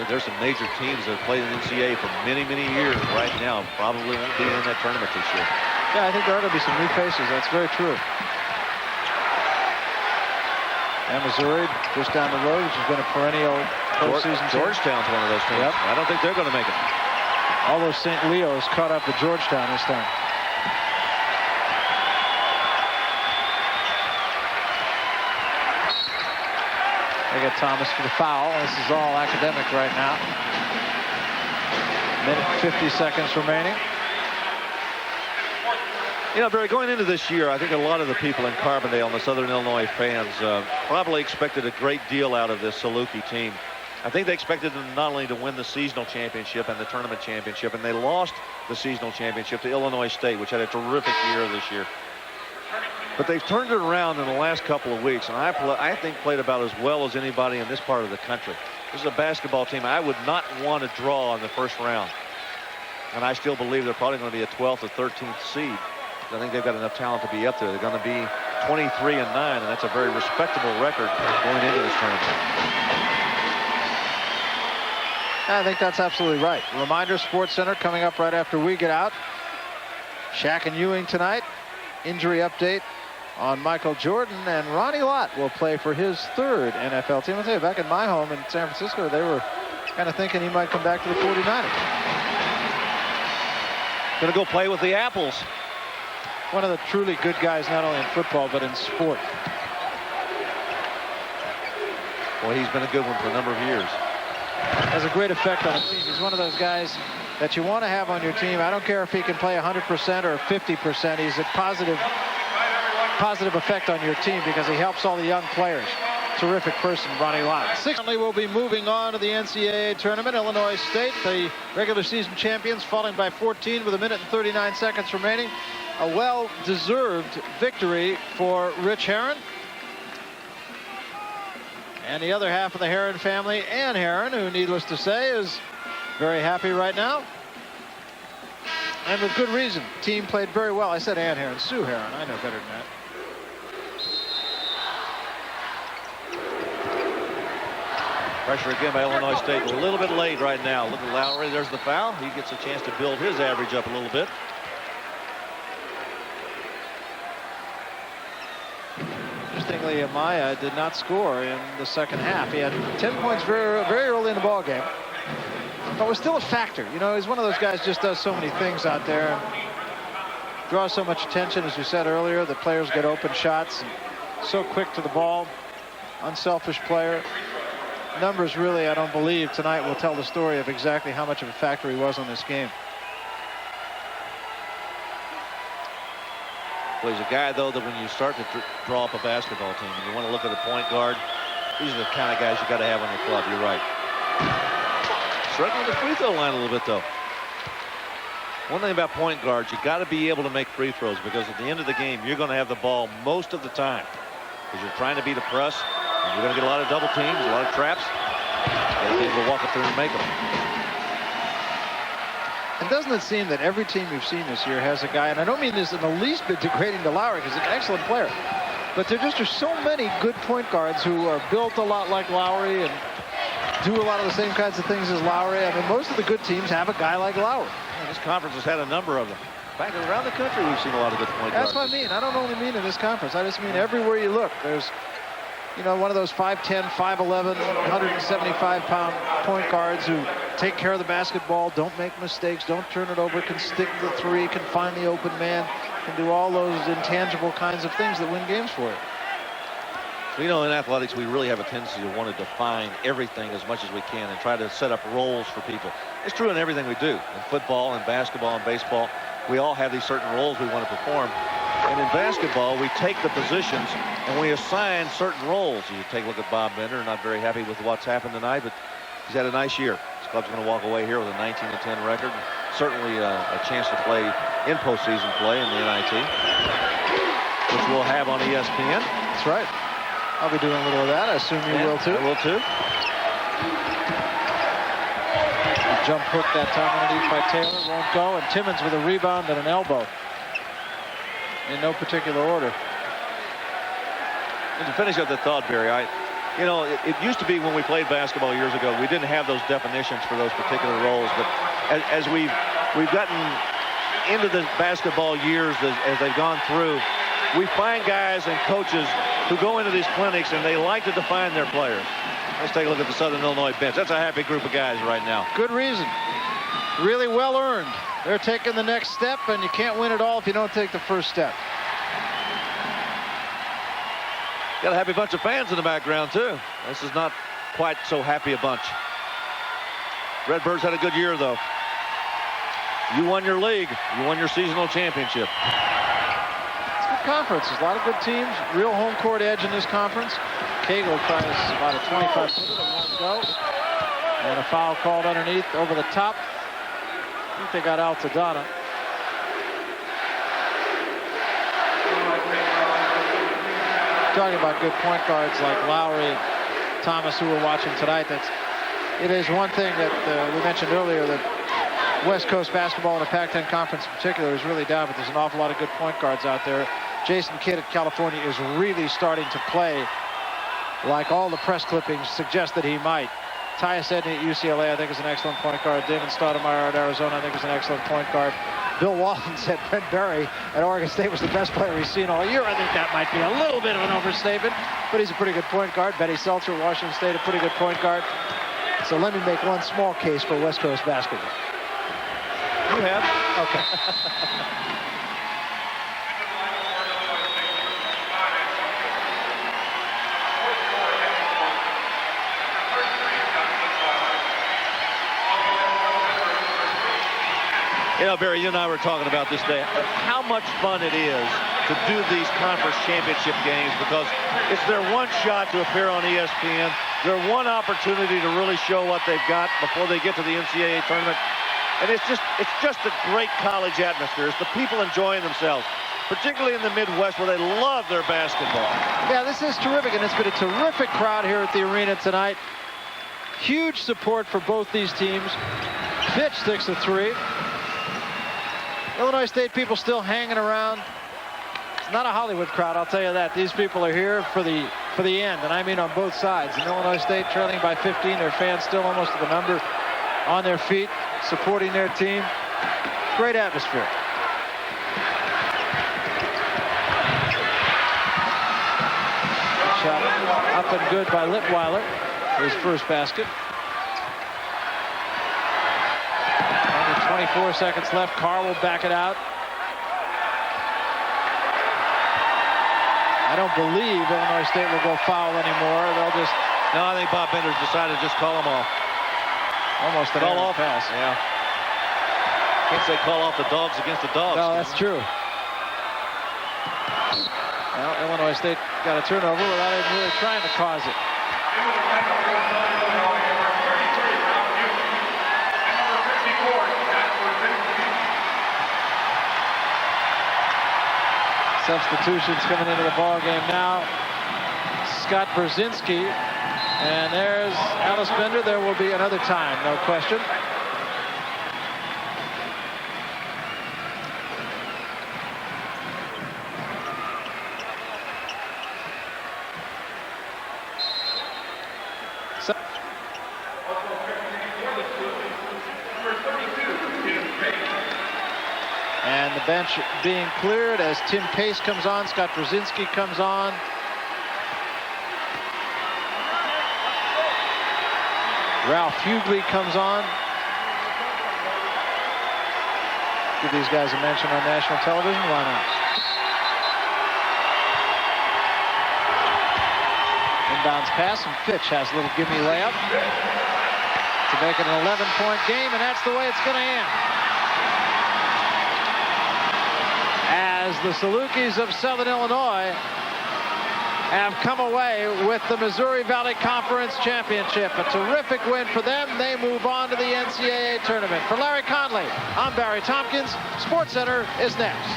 there's some major teams that have played in the NCAA for many, many years right now. Probably won't be in that tournament this year. Yeah, I think there are going to be some new faces. That's very true. And Missouri, just down the road, which has been a perennial postseason team. Georgetown's one of those teams. Yep. I don't think they're going to make it. Although St. Leo's caught up with Georgetown this time. They get Thomas for the foul. This is all academic right now. Minute 50 seconds remaining. You know, Barry, going into this year, I think a lot of the people in Carbondale and the Southern Illinois fans probably expected a great deal out of this Saluki team. I think they expected them not only to win the seasonal championship and the tournament championship, and they lost the seasonal championship to Illinois State, which had a terrific year this year. But they've turned it around in the last couple of weeks, and I think played about as well as anybody in this part of the country. This is a basketball team I would not want to draw in the first round. And I still believe they're probably going to be a 12th or 13th seed. I think they've got enough talent to be up there. They're going to be 23-9, and that's a very respectable record going into this tournament. I think that's absolutely right. Reminder, Sports Center coming up right after we get out. Shaq and Ewing tonight. Injury update on Michael Jordan, and Ronnie Lott will play for his third NFL team. I'll tell you, back in my home in San Francisco, they were kind of thinking he might come back to the 49ers. Going to go play with the Apples. One of the truly good guys, not only in football, but in sport. Well, he's been a good one for a number of years. Has a great effect on the team. He's one of those guys that you want to have on your team. I don't care if he can play 100% or 50%. He's a positive effect on your team because he helps all the young players. Terrific person, Ronnie Lott. Sixthly, we'll be moving on to the NCAA tournament. Illinois State, the regular season champions, falling by 14 with 1 minute and 39 seconds remaining. A well-deserved victory for Rich Herron. And the other half of the Herron family, Ann Herron, who, needless to say, is very happy right now. And with good reason. Team played very well. I said Ann Herron, Sue Herron. I know better than that. Pressure again by Illinois State. A little bit late right now. Look at Lowry. There's the foul. He gets a chance to build his average up a little bit. Interestingly, Amaya did not score in the second half. He had 10 points very, very early in the ball game, but was still a factor. You know, he's one of those guys just does so many things out there, and draws so much attention, as you said earlier. The players get open shots, and so quick to the ball. Unselfish player. Numbers really, I don't believe, tonight will tell the story of exactly how much of a factor he was on this game. Well, he's a guy, though, that when you start to draw up a basketball team and you want to look at a point guard, these are the kind of guys you got to have on your club. You're right. Struggling the free throw line a little bit, though. One thing about point guards, you got to be able to make free throws, because at the end of the game, you're going to have the ball most of the time, because you're trying to beat a press. And you're going to get a lot of double teams, a lot of traps. You got to be able to walk up through and make them. And doesn't it seem that every team you've seen this year has a guy, and I don't mean this in the least bit degrading to Lowry, because he's an excellent player, but there just are so many good point guards who are built a lot like Lowry and do a lot of the same kinds of things as Lowry. I mean, most of the good teams have a guy like Lowry. And this conference has had a number of them. In fact, around the country, we've seen a lot of good point guards. That's what I mean. I don't only mean in this conference. I just mean everywhere you look. There's, you know, one of those 5'10", 5'11", 175-pound point guards who take care of the basketball, don't make mistakes, don't turn it over, can stick to the three, can find the open man, can do all those intangible kinds of things that win games for you. So, you know, in athletics, we really have a tendency to want to define everything as much as we can and try to set up roles for people. It's true in everything we do. In football and basketball and baseball, we all have these certain roles we want to perform. And in basketball, we take the positions and we assign certain roles. You take a look at Bob Bender, not very happy with what's happened tonight, but he's had a nice year. His club's going to walk away here with a 19-10 record. Certainly a chance to play in postseason play in the NIT, which we'll have on ESPN. That's right. I'll be doing a little of that. I assume you will too. I will too. The jump hook that time underneath by Taylor won't go, and Timmons with a rebound and an elbow. In no particular order. And to finish up the thought, Barry, You know, it used to be when we played basketball years ago, we didn't have those definitions for those particular roles. But as we've gotten into the basketball years, as they've gone through, we find guys and coaches who go into these clinics and they like to define their players. Let's take a look at the Southern Illinois bench. That's a happy group of guys right now. Good reason. Really well earned. They're taking the next step, and you can't win it all if you don't take the first step. Got a happy bunch of fans in the background, too. This is not quite so happy a bunch. Redbirds had a good year, though. You won your league. You won your seasonal championship. It's a good conference. There's a lot of good teams. Real home court edge in this conference. Cagle tries about a 25-footer that won't go. And a foul called underneath over the top. I think they got Altadonna. Talking about good point guards like Lowry, Thomas, who we're watching tonight. It is one thing that we mentioned earlier that West Coast basketball in the Pac-10 conference in particular is really down, but there's an awful lot of good point guards out there. Jason Kidd at California is really starting to play like all the press clippings suggest that he might. Tyus Edney at UCLA, I think, is an excellent point guard. Damon Stoudemire at Arizona, I think, is an excellent point guard. Bill Walton said Brent Berry at Oregon State was the best player he's seen all year. I think that might be a little bit of an overstatement, but he's a pretty good point guard. Betty Seltzer at Washington State, a pretty good point guard. So let me make one small case for West Coast basketball. You have? Okay. You know, Barry, you and I were talking about this day, how much fun it is to do these conference championship games, because it's their one shot to appear on ESPN, their one opportunity to really show what they've got before they get to the NCAA tournament. And it's just a great college atmosphere. It's the people enjoying themselves, particularly in the Midwest where they love their basketball. Yeah, this is terrific, and it's been a terrific crowd here at the arena tonight. Huge support for both these teams. Fitch sticks a three. Illinois State people still hanging around. It's not a Hollywood crowd, I'll tell you that. These people are here for the end, and I mean on both sides. And Illinois State trailing by 15. Their fans still almost to the number on their feet, supporting their team. Great atmosphere. Shot up and good by Litweiler. His first basket. 24 seconds left. Carr will back it out. I don't believe Illinois State will go foul anymore. They'll just... No, I think Bob Bender's decided to just call them off. Almost an call off pass. Yeah. Can't say call off the dogs against the dogs. No, that's true. Well, Illinois State got a turnover without even really trying to cause it. Substitutions coming into the ball game now. Scott Brzezinski, and there's Alice Bender. There will be another time, no question. And the bench being cleared as Tim Pace comes on. Scott Brzezinski comes on. Ralph Hughley comes on. Give these guys a mention on national television. Why not? Inbounds pass, and Fitch has a little gimme layup to make it an 11-point game, and that's the way it's going to end. As the Salukis of Southern Illinois have come away with the Missouri Valley Conference Championship. A terrific win for them. They move on to the NCAA tournament. For Larry Conley, I'm Barry Tompkins. SportsCenter is next.